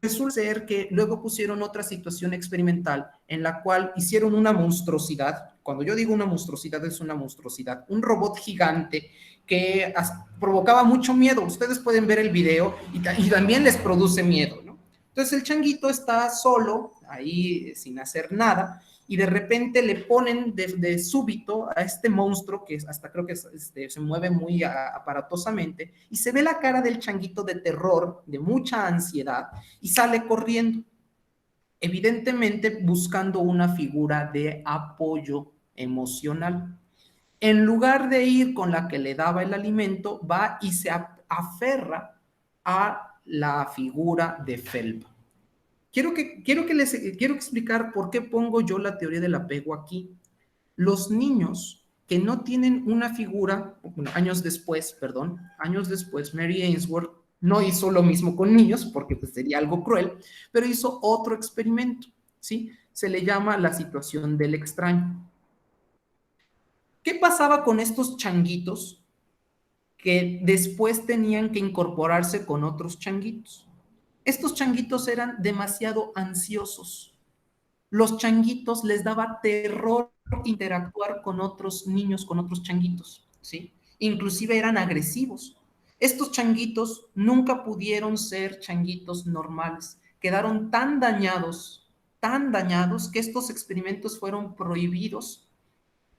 S2: Resulta ser que luego pusieron otra situación experimental en la cual hicieron una monstruosidad. Cuando yo digo una monstruosidad, es una monstruosidad. Un robot gigante que provocaba mucho miedo. Ustedes pueden ver el video y también les produce miedo, ¿no? Entonces el changuito está solo, ahí sin hacer nada, y de repente le ponen de súbito a este monstruo que hasta creo que se mueve muy aparatosamente y se ve la cara del changuito de terror, de mucha ansiedad y sale corriendo, evidentemente buscando una figura de apoyo emocional. En lugar de ir con la que le daba el alimento, va y se aferra a la figura de felpa. Quiero explicar por qué pongo yo la teoría del apego aquí. Los niños que no tienen una figura, bueno, años después, Mary Ainsworth no hizo lo mismo con niños, porque pues, sería algo cruel, pero hizo otro experimento, ¿sí? Se le llama la situación del extraño. ¿Qué pasaba con estos changuitos que después tenían que incorporarse con otros changuitos? Estos changuitos eran demasiado ansiosos. Los changuitos les daba terror interactuar con otros niños, con otros changuitos, ¿sí? Inclusive eran agresivos. Estos changuitos nunca pudieron ser changuitos normales. Quedaron tan dañados, que estos experimentos fueron prohibidos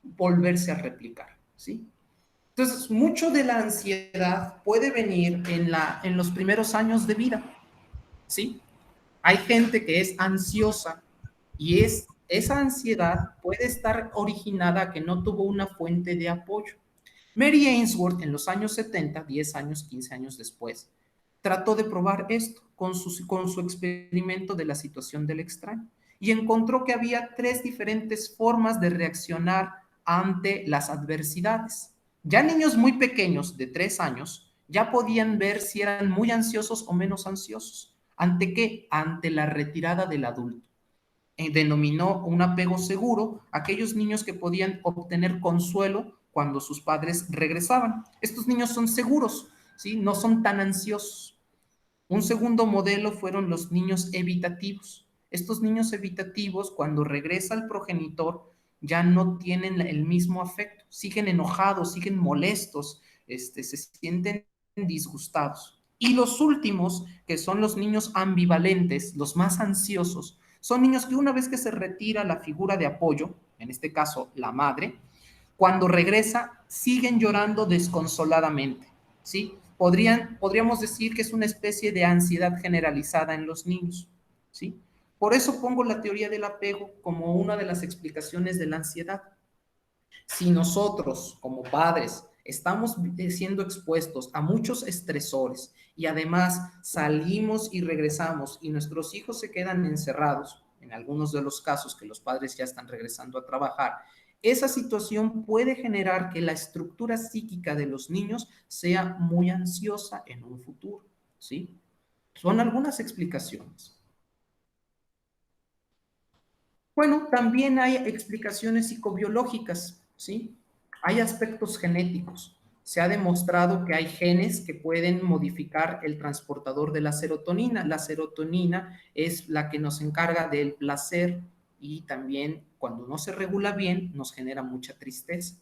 S2: volverse a replicar, ¿sí? Entonces, mucho de la ansiedad puede venir en los primeros años de vida, ¿sí? Hay gente que es ansiosa y esa ansiedad puede estar originada que no tuvo una fuente de apoyo. Mary Ainsworth en los años 70, 10 años, 15 años después, trató de probar esto con su experimento de la situación del extraño y encontró que había tres diferentes formas de reaccionar ante las adversidades. Ya niños muy pequeños, de 3 años, ya podían ver si eran muy ansiosos o menos ansiosos. ¿Ante qué? Ante la retirada del adulto. Denominó un apego seguro a aquellos niños que podían obtener consuelo cuando sus padres regresaban. Estos niños son seguros, ¿sí? No son tan ansiosos. Un segundo modelo fueron los niños evitativos. Estos niños evitativos, cuando regresa el progenitor, ya no tienen el mismo afecto, siguen enojados, siguen molestos, se sienten disgustados. Y los últimos, que son los niños ambivalentes, los más ansiosos, son niños que una vez que se retira la figura de apoyo, en este caso la madre, cuando regresa siguen llorando desconsoladamente, ¿sí? Podríamos decir que es una especie de ansiedad generalizada en los niños, ¿sí? Por eso pongo la teoría del apego como una de las explicaciones de la ansiedad. Si nosotros, como padres, estamos siendo expuestos a muchos estresores y además salimos y regresamos y nuestros hijos se quedan encerrados, en algunos de los casos que los padres ya están regresando a trabajar, esa situación puede generar que la estructura psíquica de los niños sea muy ansiosa en un futuro, ¿sí? Son algunas explicaciones. Bueno, también hay explicaciones psicobiológicas, ¿sí? Hay aspectos genéticos. se ha demostrado que hay genes que pueden modificar el transportador de la serotonina. La serotonina es la que nos encarga del placer y también cuando no se regula bien nos genera mucha tristeza.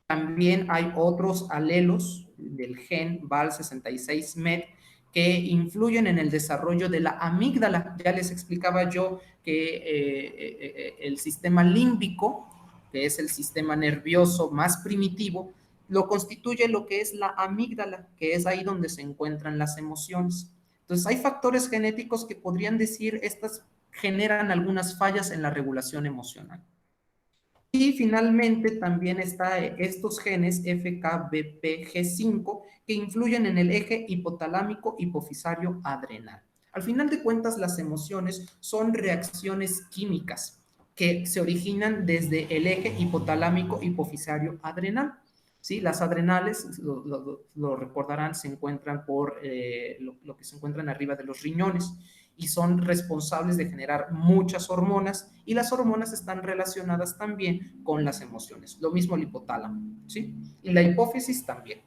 S2: También hay otros alelos del gen Val66Met que influyen en el desarrollo de la amígdala. Ya les explicaba yo que el sistema límbico, que es el sistema nervioso más primitivo, lo constituye lo que es la amígdala, que es ahí donde se encuentran las emociones. Entonces, hay factores genéticos que podrían decir, estas generan algunas fallas en la regulación emocional. Y finalmente también está estos genes FKBPG5 que influyen en el eje hipotalámico hipofisario adrenal. Al final de cuentas, las emociones son reacciones químicas que se originan desde el eje hipotalámico hipofisario adrenal. ¿Sí? Las adrenales, lo recordarán, se encuentran por lo que se encuentran arriba de los riñones y son responsables de generar muchas hormonas, y las hormonas están relacionadas también con las emociones. Lo mismo el hipotálamo, ¿sí? Y la hipófisis también.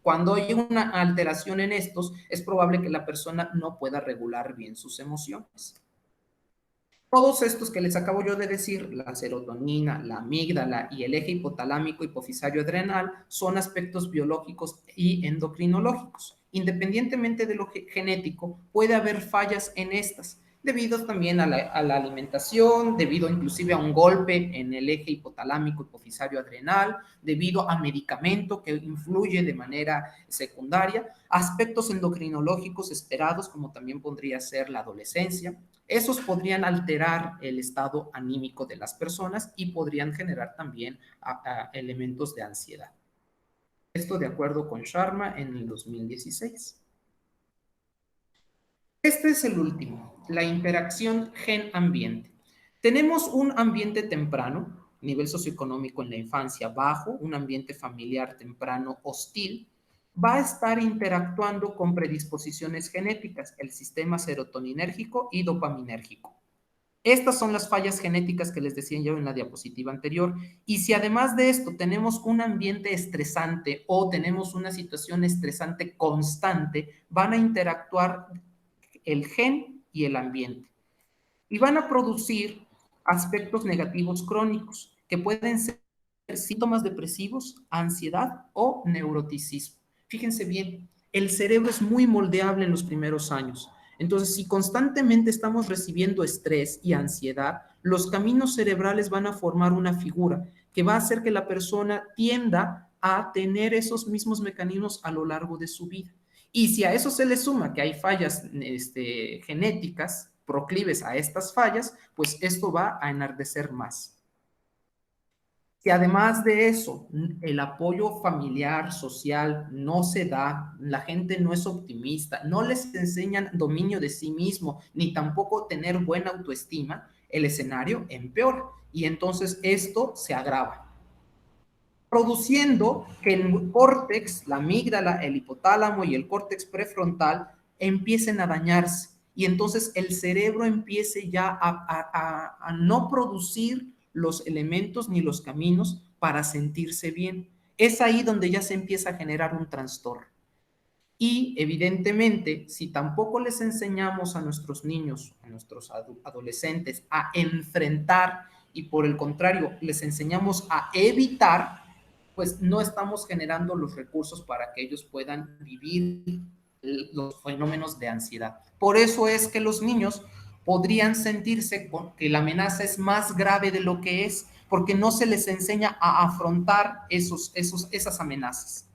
S2: Cuando hay una alteración en estos, es probable que la persona no pueda regular bien sus emociones. Todos estos que les acabo yo de decir, la serotonina, la amígdala y el eje hipotalámico hipofisario adrenal, son aspectos biológicos y endocrinológicos. Independientemente de lo genético, puede haber fallas en estas, debido también a la alimentación, debido inclusive a un golpe en el eje hipotalámico hipofisario adrenal, debido a medicamento que influye de manera secundaria, aspectos endocrinológicos esperados, como también podría ser la adolescencia. Esos podrían alterar el estado anímico de las personas y podrían generar también elementos de ansiedad. Esto de acuerdo con Sharma en el 2016. Este es el último, la interacción gen-ambiente. Tenemos un ambiente temprano, nivel socioeconómico en la infancia bajo, un ambiente familiar temprano hostil, va a estar interactuando con predisposiciones genéticas, el sistema serotoninérgico y dopaminérgico. Estas son las fallas genéticas que les decía yo en la diapositiva anterior. Y si además de esto tenemos un ambiente estresante o tenemos una situación estresante constante, van a interactuar el gen y el ambiente. Y van a producir aspectos negativos crónicos que pueden ser síntomas depresivos, ansiedad o neuroticismo. Fíjense bien, el cerebro es muy moldeable en los primeros años. Entonces, si constantemente estamos recibiendo estrés y ansiedad, los caminos cerebrales van a formar una figura que va a hacer que la persona tienda a tener esos mismos mecanismos a lo largo de su vida. Y si a eso se le suma que hay fallas genéticas proclives a estas fallas, pues esto va a enardecer más. Si además de eso, el apoyo familiar, social, no se da, la gente no es optimista, no les enseñan dominio de sí mismo, ni tampoco tener buena autoestima, el escenario empeora y entonces esto se agrava, produciendo que el córtex, la amígdala, el hipotálamo y el córtex prefrontal empiecen a dañarse y entonces el cerebro empiece ya a no producir los elementos ni los caminos para sentirse bien. Es ahí donde ya se empieza a generar un trastorno. Y evidentemente, si tampoco les enseñamos a nuestros niños, a nuestros adolescentes a enfrentar y por el contrario les enseñamos a evitar, pues no estamos generando los recursos para que ellos puedan vivir los fenómenos de ansiedad. Por eso es que los niños podrían sentirse que la amenaza es más grave de lo que es, porque no se les enseña a afrontar esas amenazas.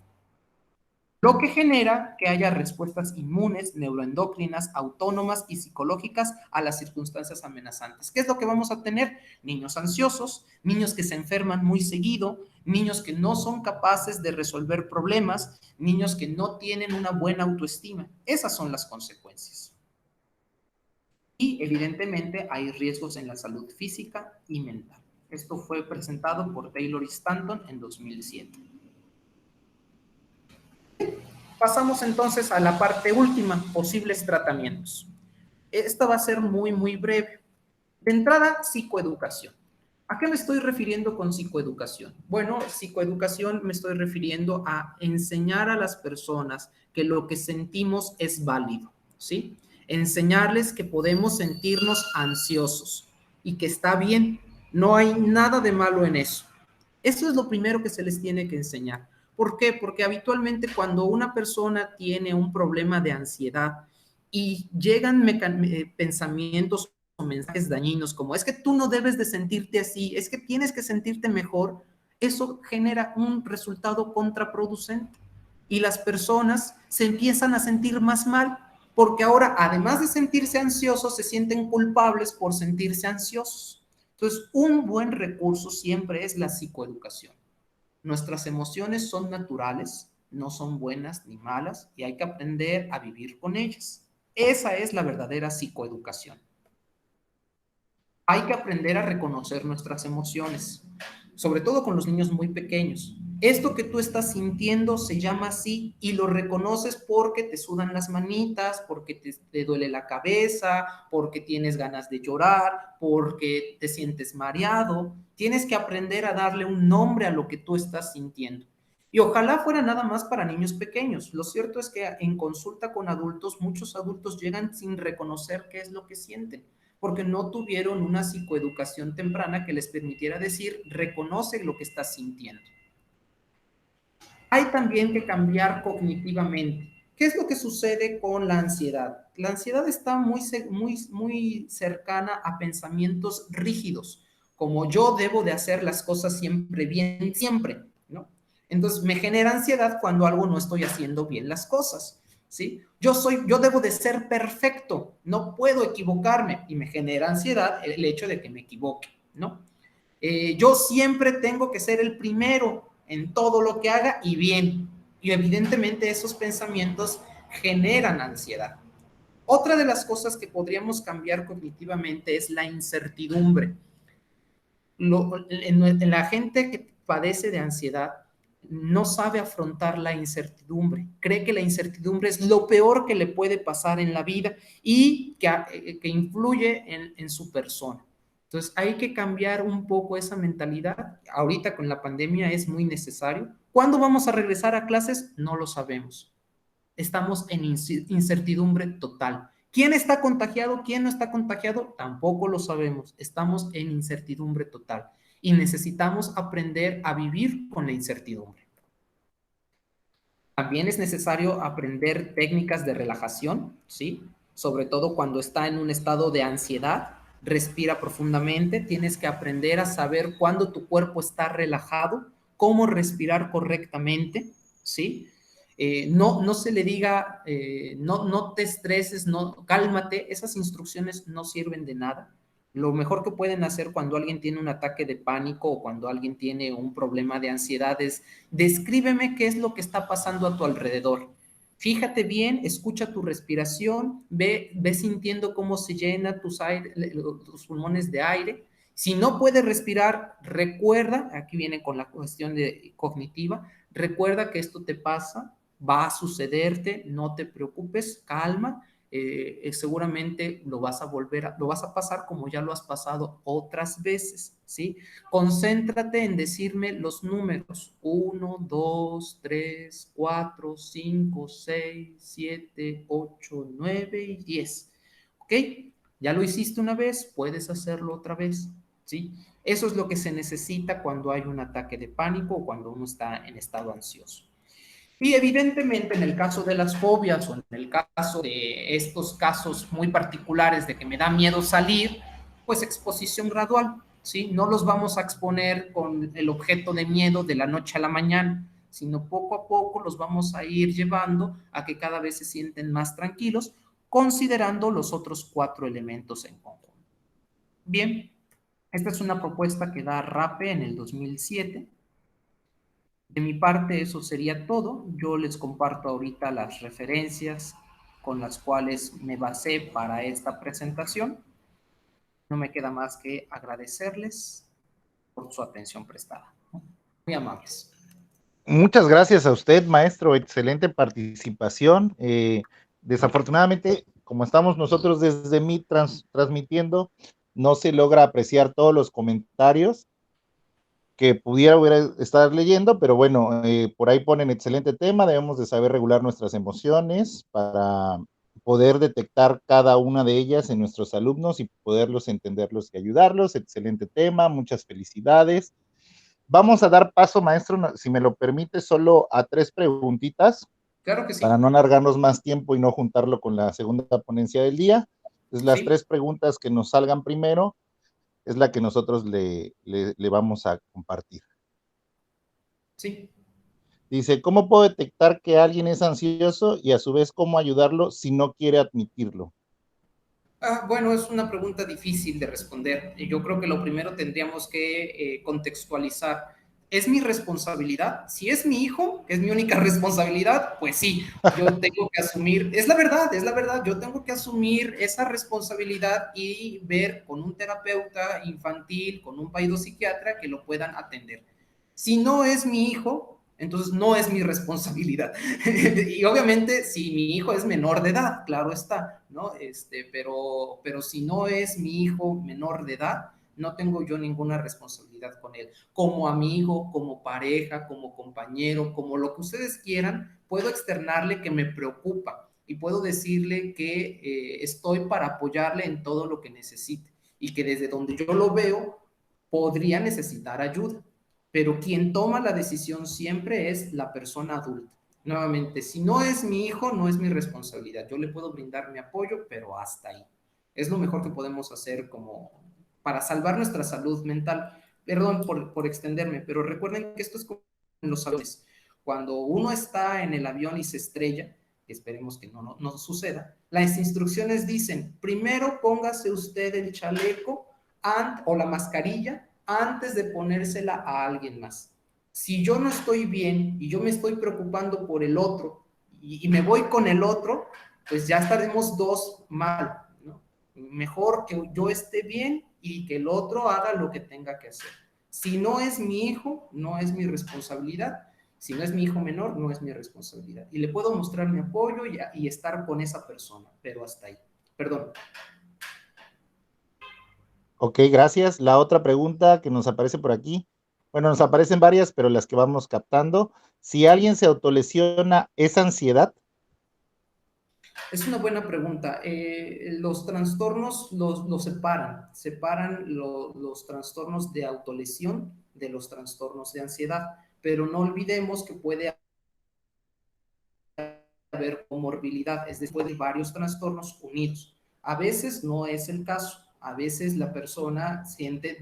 S2: Lo que genera que haya respuestas inmunes, neuroendocrinas, autónomas y psicológicas a las circunstancias amenazantes. ¿Qué es lo que vamos a tener? Niños ansiosos, niños que se enferman muy seguido, niños que no son capaces de resolver problemas, niños que no tienen una buena autoestima. Esas son las consecuencias. Y evidentemente hay riesgos en la salud física y mental. Esto fue presentado por Taylor y Stanton en 2007. Pasamos entonces a la parte última, posibles tratamientos. Esta va a ser muy, muy breve. De entrada, psicoeducación. ¿A qué me estoy refiriendo con psicoeducación? Bueno, psicoeducación me estoy refiriendo a enseñar a las personas que lo que sentimos es válido, ¿sí? Enseñarles que podemos sentirnos ansiosos y que está bien, no hay nada de malo en eso. Eso es lo primero que se les tiene que enseñar. ¿Por qué? Porque habitualmente cuando una persona tiene un problema de ansiedad y llegan pensamientos o mensajes dañinos como es que tú no debes de sentirte así, es que tienes que sentirte mejor, eso genera un resultado contraproducente y las personas se empiezan a sentir más mal porque ahora, además de sentirse ansiosos, se sienten culpables por sentirse ansiosos. Entonces, un buen recurso siempre es la psicoeducación. Nuestras emociones son naturales, no son buenas ni malas y hay que aprender a vivir con ellas. Esa es la verdadera psicoeducación. Hay que aprender a reconocer nuestras emociones, sobre todo con los niños muy pequeños. Esto que tú estás sintiendo se llama así y lo reconoces porque te sudan las manitas, porque te duele la cabeza, porque tienes ganas de llorar, porque te sientes mareado. Tienes que aprender a darle un nombre a lo que tú estás sintiendo. Y ojalá fuera nada más para niños pequeños. Lo cierto es que en consulta con adultos, muchos adultos llegan sin reconocer qué es lo que sienten, porque no tuvieron una psicoeducación temprana que les permitiera decir, reconoce lo que estás sintiendo. Hay también que cambiar cognitivamente. ¿Qué es lo que sucede con la ansiedad? La ansiedad está muy cercana a pensamientos rígidos, como yo debo de hacer las cosas siempre bien, siempre, ¿no? Entonces me genera ansiedad cuando algo no estoy haciendo bien las cosas, ¿sí? Yo debo de ser perfecto, no puedo equivocarme y me genera ansiedad el hecho de que me equivoque, ¿no? Yo siempre tengo que ser el primero en todo lo que haga y bien. Y evidentemente esos pensamientos generan ansiedad. Otra de las cosas que podríamos cambiar cognitivamente es la incertidumbre. La gente que padece de ansiedad no sabe afrontar la incertidumbre, cree que la incertidumbre es lo peor que le puede pasar en la vida y que influye en su persona. Entonces hay que cambiar un poco esa mentalidad. Ahorita con la pandemia es muy necesario. ¿Cuándo vamos a regresar a clases? No lo sabemos. Estamos en incertidumbre total. ¿Quién está contagiado? ¿Quién no está contagiado? Tampoco lo sabemos. Estamos en incertidumbre total y necesitamos aprender a vivir con la incertidumbre. También es necesario aprender técnicas de relajación, ¿sí? Sobre todo cuando está en un estado de ansiedad. Respira profundamente. Tienes que aprender a saber cuándo tu cuerpo está relajado, cómo respirar correctamente, ¿sí? No se le diga, no te estreses, no, cálmate, esas instrucciones no sirven de nada. Lo mejor que pueden hacer cuando alguien tiene un ataque de pánico o cuando alguien tiene un problema de ansiedad es, descríbeme qué es lo que está pasando a tu alrededor. Fíjate bien, escucha tu respiración, ve sintiendo cómo se llenan tus pulmones de aire. Si no puedes respirar, recuerda, aquí viene con la cuestión cognitiva, recuerda que esto te pasa, va a sucederte, no te preocupes, calma, seguramente lo vas a pasar como ya lo has pasado otras veces, ¿sí? Concéntrate en decirme los números, 1, 2, 3, 4, 5, 6, 7, 8, 9 y 10, ¿ok? Ya lo hiciste una vez, puedes hacerlo otra vez, ¿sí? Eso es lo que se necesita cuando hay un ataque de pánico o cuando uno está en estado ansioso. Y evidentemente en el caso de las fobias o en el caso de estos casos muy particulares de que me da miedo salir, pues exposición gradual, ¿sí? No los vamos a exponer con el objeto de miedo de la noche a la mañana, sino poco a poco los vamos a ir llevando a que cada vez se sienten más tranquilos, considerando los otros 4 elementos en conjunto. Bien, esta es una propuesta que da RAPE en el 2007. De mi parte, eso sería todo. Yo les comparto ahorita las referencias con las cuales me basé para esta presentación. No me queda más que agradecerles por su atención prestada. Muy amables.
S1: Muchas gracias a usted, maestro. Excelente participación. Desafortunadamente, como estamos nosotros desde mí transmitiendo, no se logra apreciar todos los comentarios que pudiera estar leyendo, pero bueno, por ahí ponen excelente tema, debemos de saber regular nuestras emociones para poder detectar cada una de ellas en nuestros alumnos y poderlos entenderlos y ayudarlos. Excelente tema, muchas felicidades. Vamos a dar paso, maestro, si me lo permite, solo a 3 preguntitas.
S2: Claro que
S1: Para
S2: sí.
S1: no alargarnos más tiempo y no juntarlo con la segunda ponencia del día. Entonces, las
S2: Sí.
S1: 3 preguntas que nos salgan primero es la que nosotros le vamos a compartir.
S2: Sí.
S1: Dice, ¿cómo puedo detectar que alguien es ansioso y a su vez cómo ayudarlo si no quiere admitirlo?
S2: Bueno, es una pregunta difícil de responder. Yo creo que lo primero tendríamos que contextualizar. ¿Es mi responsabilidad? Si es mi hijo, que es mi única responsabilidad, pues sí, yo tengo que asumir, es la verdad, yo tengo que asumir esa responsabilidad y ver con un terapeuta infantil, con un psiquiatra que lo puedan atender. Si no es mi hijo, entonces no es mi responsabilidad. Y obviamente si mi hijo es menor de edad, claro está, ¿no? Pero si no es mi hijo menor de edad, no tengo yo ninguna responsabilidad con él. Como amigo, como pareja, como compañero, como lo que ustedes quieran, puedo externarle que me preocupa y puedo decirle que estoy para apoyarle en todo lo que necesite y que desde donde yo lo veo podría necesitar ayuda, pero quien toma la decisión siempre es la persona adulta. Nuevamente, si no es mi hijo, no es mi responsabilidad. Yo le puedo brindar mi apoyo, pero hasta ahí. Es lo mejor que podemos hacer como para salvar nuestra salud mental. Perdón por extenderme, pero recuerden que esto es como en los aviones. Cuando uno está en el avión y se estrella, esperemos que no suceda, las instrucciones dicen, primero póngase usted el chaleco o la mascarilla antes de ponérsela a alguien más. Si yo no estoy bien y yo me estoy preocupando por el otro y me voy con el otro, pues ya estaremos dos mal, ¿no? Mejor que yo esté bien y que el otro haga lo que tenga que hacer. Si no es mi hijo, no es mi responsabilidad. Si no es mi hijo menor, no es mi responsabilidad. Y le puedo mostrar mi apoyo y estar con esa persona, pero hasta ahí. Perdón.
S1: Ok, gracias. La otra pregunta que nos aparece por aquí, bueno, nos aparecen varias, pero las que vamos captando. Si alguien se autolesiona, ¿es ansiedad?
S2: Es una buena pregunta. Los trastornos los separan los trastornos de autolesión de los trastornos de ansiedad, pero no olvidemos que puede haber comorbilidad, es después de varios trastornos unidos. A veces no es el caso, a veces la persona siente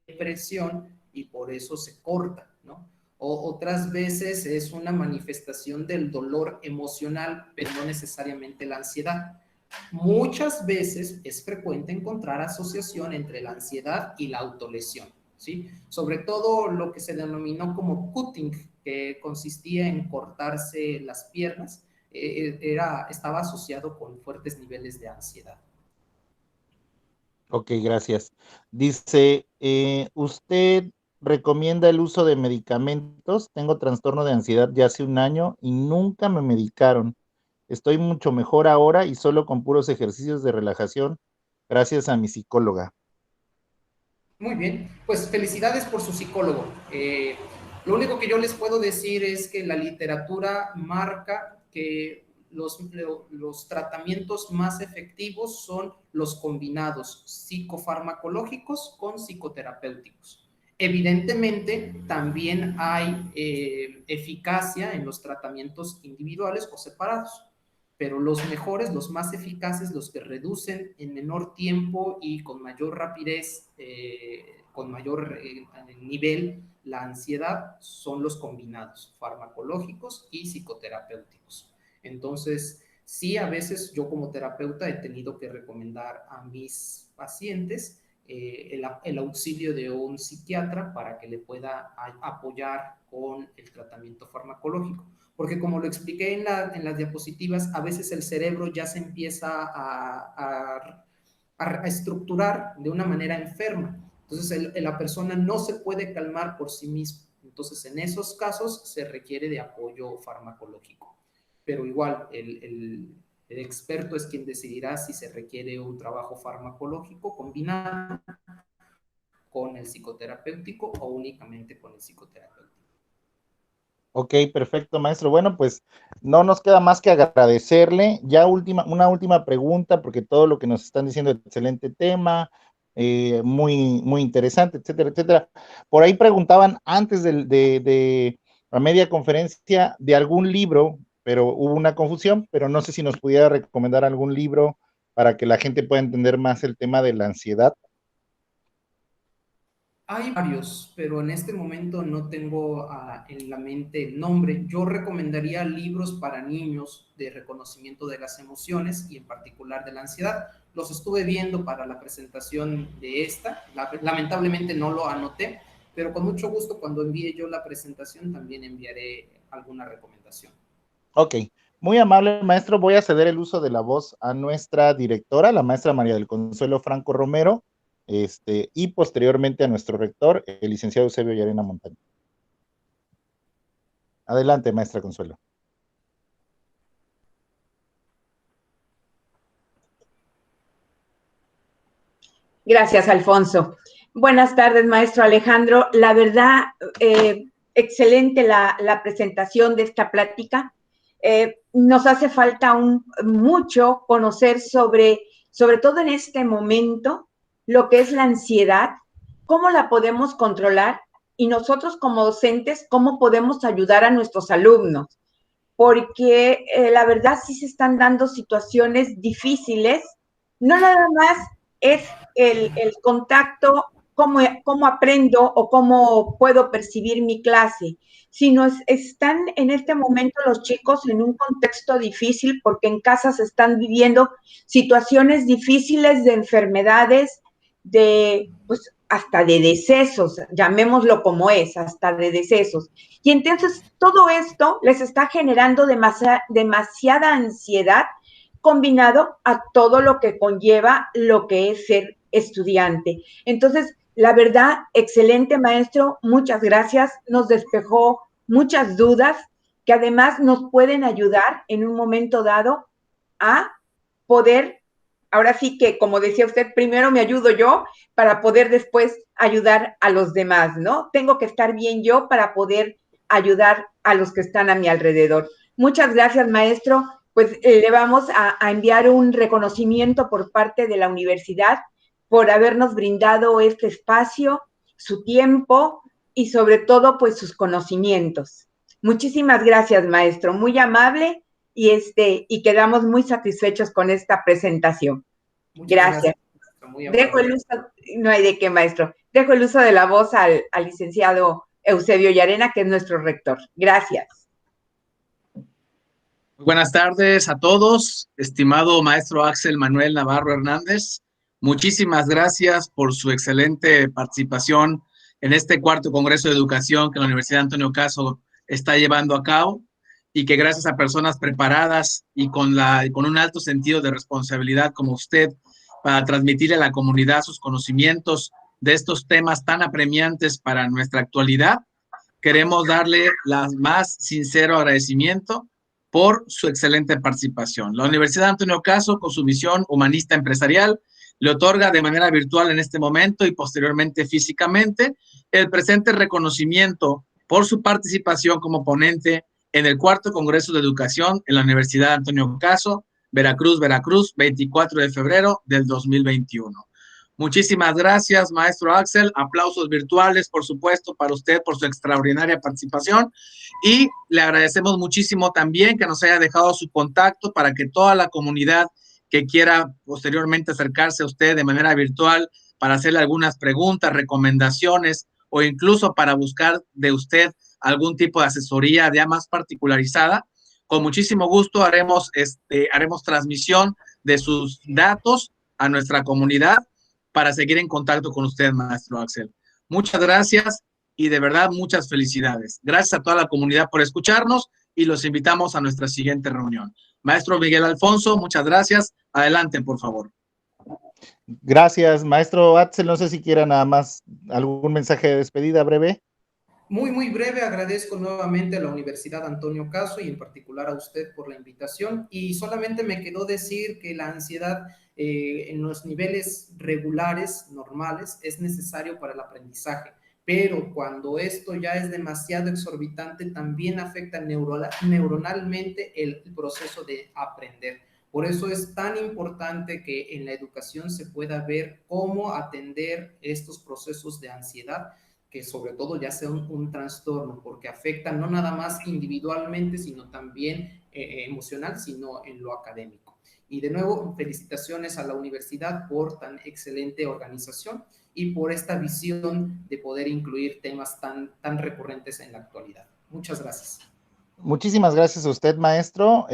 S2: depresión y por eso se corta, ¿no? O otras veces es una manifestación del dolor emocional, pero no necesariamente la ansiedad. Muchas veces es frecuente encontrar asociación entre la ansiedad y la autolesión, ¿sí? Sobre todo lo que se denominó como cutting, que consistía en cortarse las piernas, estaba asociado con fuertes niveles de ansiedad.
S1: Ok, gracias. Dice, ¿usted recomienda el uso de medicamentos? Tengo trastorno de ansiedad ya hace un año y nunca me medicaron. Estoy mucho mejor ahora y solo con puros ejercicios de relajación, gracias a mi psicóloga.
S2: Muy bien, pues felicidades por su psicólogo. Lo único que yo les puedo decir es que la literatura marca que los tratamientos más efectivos son los combinados psicofarmacológicos con psicoterapéuticos. Evidentemente, también hay eficacia en los tratamientos individuales o separados, pero los mejores, los más eficaces, los que reducen en menor tiempo y con mayor rapidez, con mayor nivel la ansiedad, son los combinados, farmacológicos y psicoterapéuticos. Entonces, sí, a veces yo como terapeuta he tenido que recomendar a mis pacientes el auxilio de un psiquiatra para que le pueda apoyar con el tratamiento farmacológico. Porque como lo expliqué en las diapositivas, a veces el cerebro ya se empieza a estructurar de una manera enferma. Entonces la persona no se puede calmar por sí misma. Entonces en esos casos se requiere de apoyo farmacológico. Pero igual, El experto es quien decidirá si se requiere un trabajo farmacológico combinado con el psicoterapéutico o únicamente con el psicoterapéutico.
S1: Ok, perfecto, maestro. Bueno, pues no nos queda más que agradecerle. Ya una última pregunta, porque todo lo que nos están diciendo es excelente tema, muy interesante, etcétera, etcétera. Por ahí preguntaban antes de la media conferencia de algún libro, pero hubo una confusión, pero no sé si nos pudiera recomendar algún libro para que la gente pueda entender más el tema de la ansiedad.
S2: Hay varios, pero en este momento no tengo en la mente el nombre. Yo recomendaría libros para niños de reconocimiento de las emociones y en particular de la ansiedad. Los estuve viendo para la presentación de esta. Lamentablemente no lo anoté, pero con mucho gusto cuando envíe yo la presentación también enviaré alguna recomendación.
S1: Ok, muy amable, maestro. Voy a ceder el uso de la voz a nuestra directora, la maestra María del Consuelo Franco Romero, y posteriormente a nuestro rector, el licenciado Eusebio Llarena Montaño. Adelante, maestra Consuelo.
S3: Gracias, Alfonso. Buenas tardes, maestro Alejandro. La verdad, excelente la presentación de esta plática. Nos hace falta mucho conocer sobre todo en este momento, lo que es la ansiedad, cómo la podemos controlar y nosotros como docentes, cómo podemos ayudar a nuestros alumnos. Porque la verdad sí se están dando situaciones difíciles, no nada más es el contacto, cómo aprendo o cómo puedo percibir mi clase, sino están en este momento los chicos en un contexto difícil porque en casa se están viviendo situaciones difíciles de enfermedades, pues hasta de decesos, llamémoslo como es, hasta de decesos. Y entonces todo esto les está generando demasiada ansiedad combinado a todo lo que conlleva lo que es ser estudiante. Entonces, la verdad, excelente maestro, muchas gracias, nos despejó muchas dudas que además nos pueden ayudar en un momento dado a poder, ahora sí que, como decía usted, primero me ayudo yo para poder después ayudar a los demás, ¿no? Tengo que estar bien yo para poder ayudar a los que están a mi alrededor. Muchas gracias, maestro. Pues le vamos a enviar un reconocimiento por parte de la universidad por habernos brindado este espacio, su tiempo y sobre todo, pues sus conocimientos. Muchísimas gracias, maestro. Muy amable y quedamos muy satisfechos con esta presentación.
S2: Muchas gracias.
S3: Dejo el uso, no hay de qué, maestro. Dejo el uso de la voz al licenciado Eusebio Llarena, que es nuestro rector. Gracias.
S4: Muy buenas tardes a todos, estimado maestro Axel Manuel Navarro Hernández. Muchísimas gracias por su excelente participación en este cuarto Congreso de Educación que la Universidad Antonio Caso está llevando a cabo y que gracias a personas preparadas y con un alto sentido de responsabilidad como usted para transmitirle a la comunidad sus conocimientos de estos temas tan apremiantes para nuestra actualidad, queremos darle el más sincero agradecimiento por su excelente participación. La Universidad Antonio Caso, con su visión humanista empresarial, le otorga de manera virtual en este momento y posteriormente físicamente el presente reconocimiento por su participación como ponente en el cuarto Congreso de Educación en la Universidad Antonio Caso, Veracruz, 24 de febrero del 2021. Muchísimas gracias, maestro Axel. Aplausos virtuales, por supuesto, para usted por su extraordinaria participación. Y le agradecemos muchísimo también que nos haya dejado su contacto para que toda la comunidad que quiera posteriormente acercarse a usted de manera virtual para hacerle algunas preguntas, recomendaciones o incluso para buscar de usted algún tipo de asesoría ya más particularizada, con muchísimo gusto haremos transmisión de sus datos a nuestra comunidad para seguir en contacto con usted, maestro Axel. Muchas gracias y de verdad muchas felicidades. Gracias a toda la comunidad por escucharnos y los invitamos a nuestra siguiente reunión. Maestro Miguel Alfonso, muchas gracias. Adelante, por favor.
S1: Gracias, maestro Axel. No sé si quiera nada más algún mensaje de despedida breve.
S2: Muy breve, agradezco nuevamente a la Universidad Antonio Caso y en particular a usted por la invitación, y solamente me quedó decir que la ansiedad en los niveles regulares, normales, es necesario para el aprendizaje, pero cuando esto ya es demasiado exorbitante, también afecta neuronalmente el proceso de aprender. Por eso es tan importante que en la educación se pueda ver cómo atender estos procesos de ansiedad, que sobre todo ya sea un trastorno, porque afecta no nada más individualmente, sino también emocional, sino en lo académico. Y de nuevo, felicitaciones a la universidad por tan excelente organización y por esta visión de poder incluir temas tan recurrentes en la actualidad. Muchas gracias.
S1: Muchísimas gracias a usted, maestro.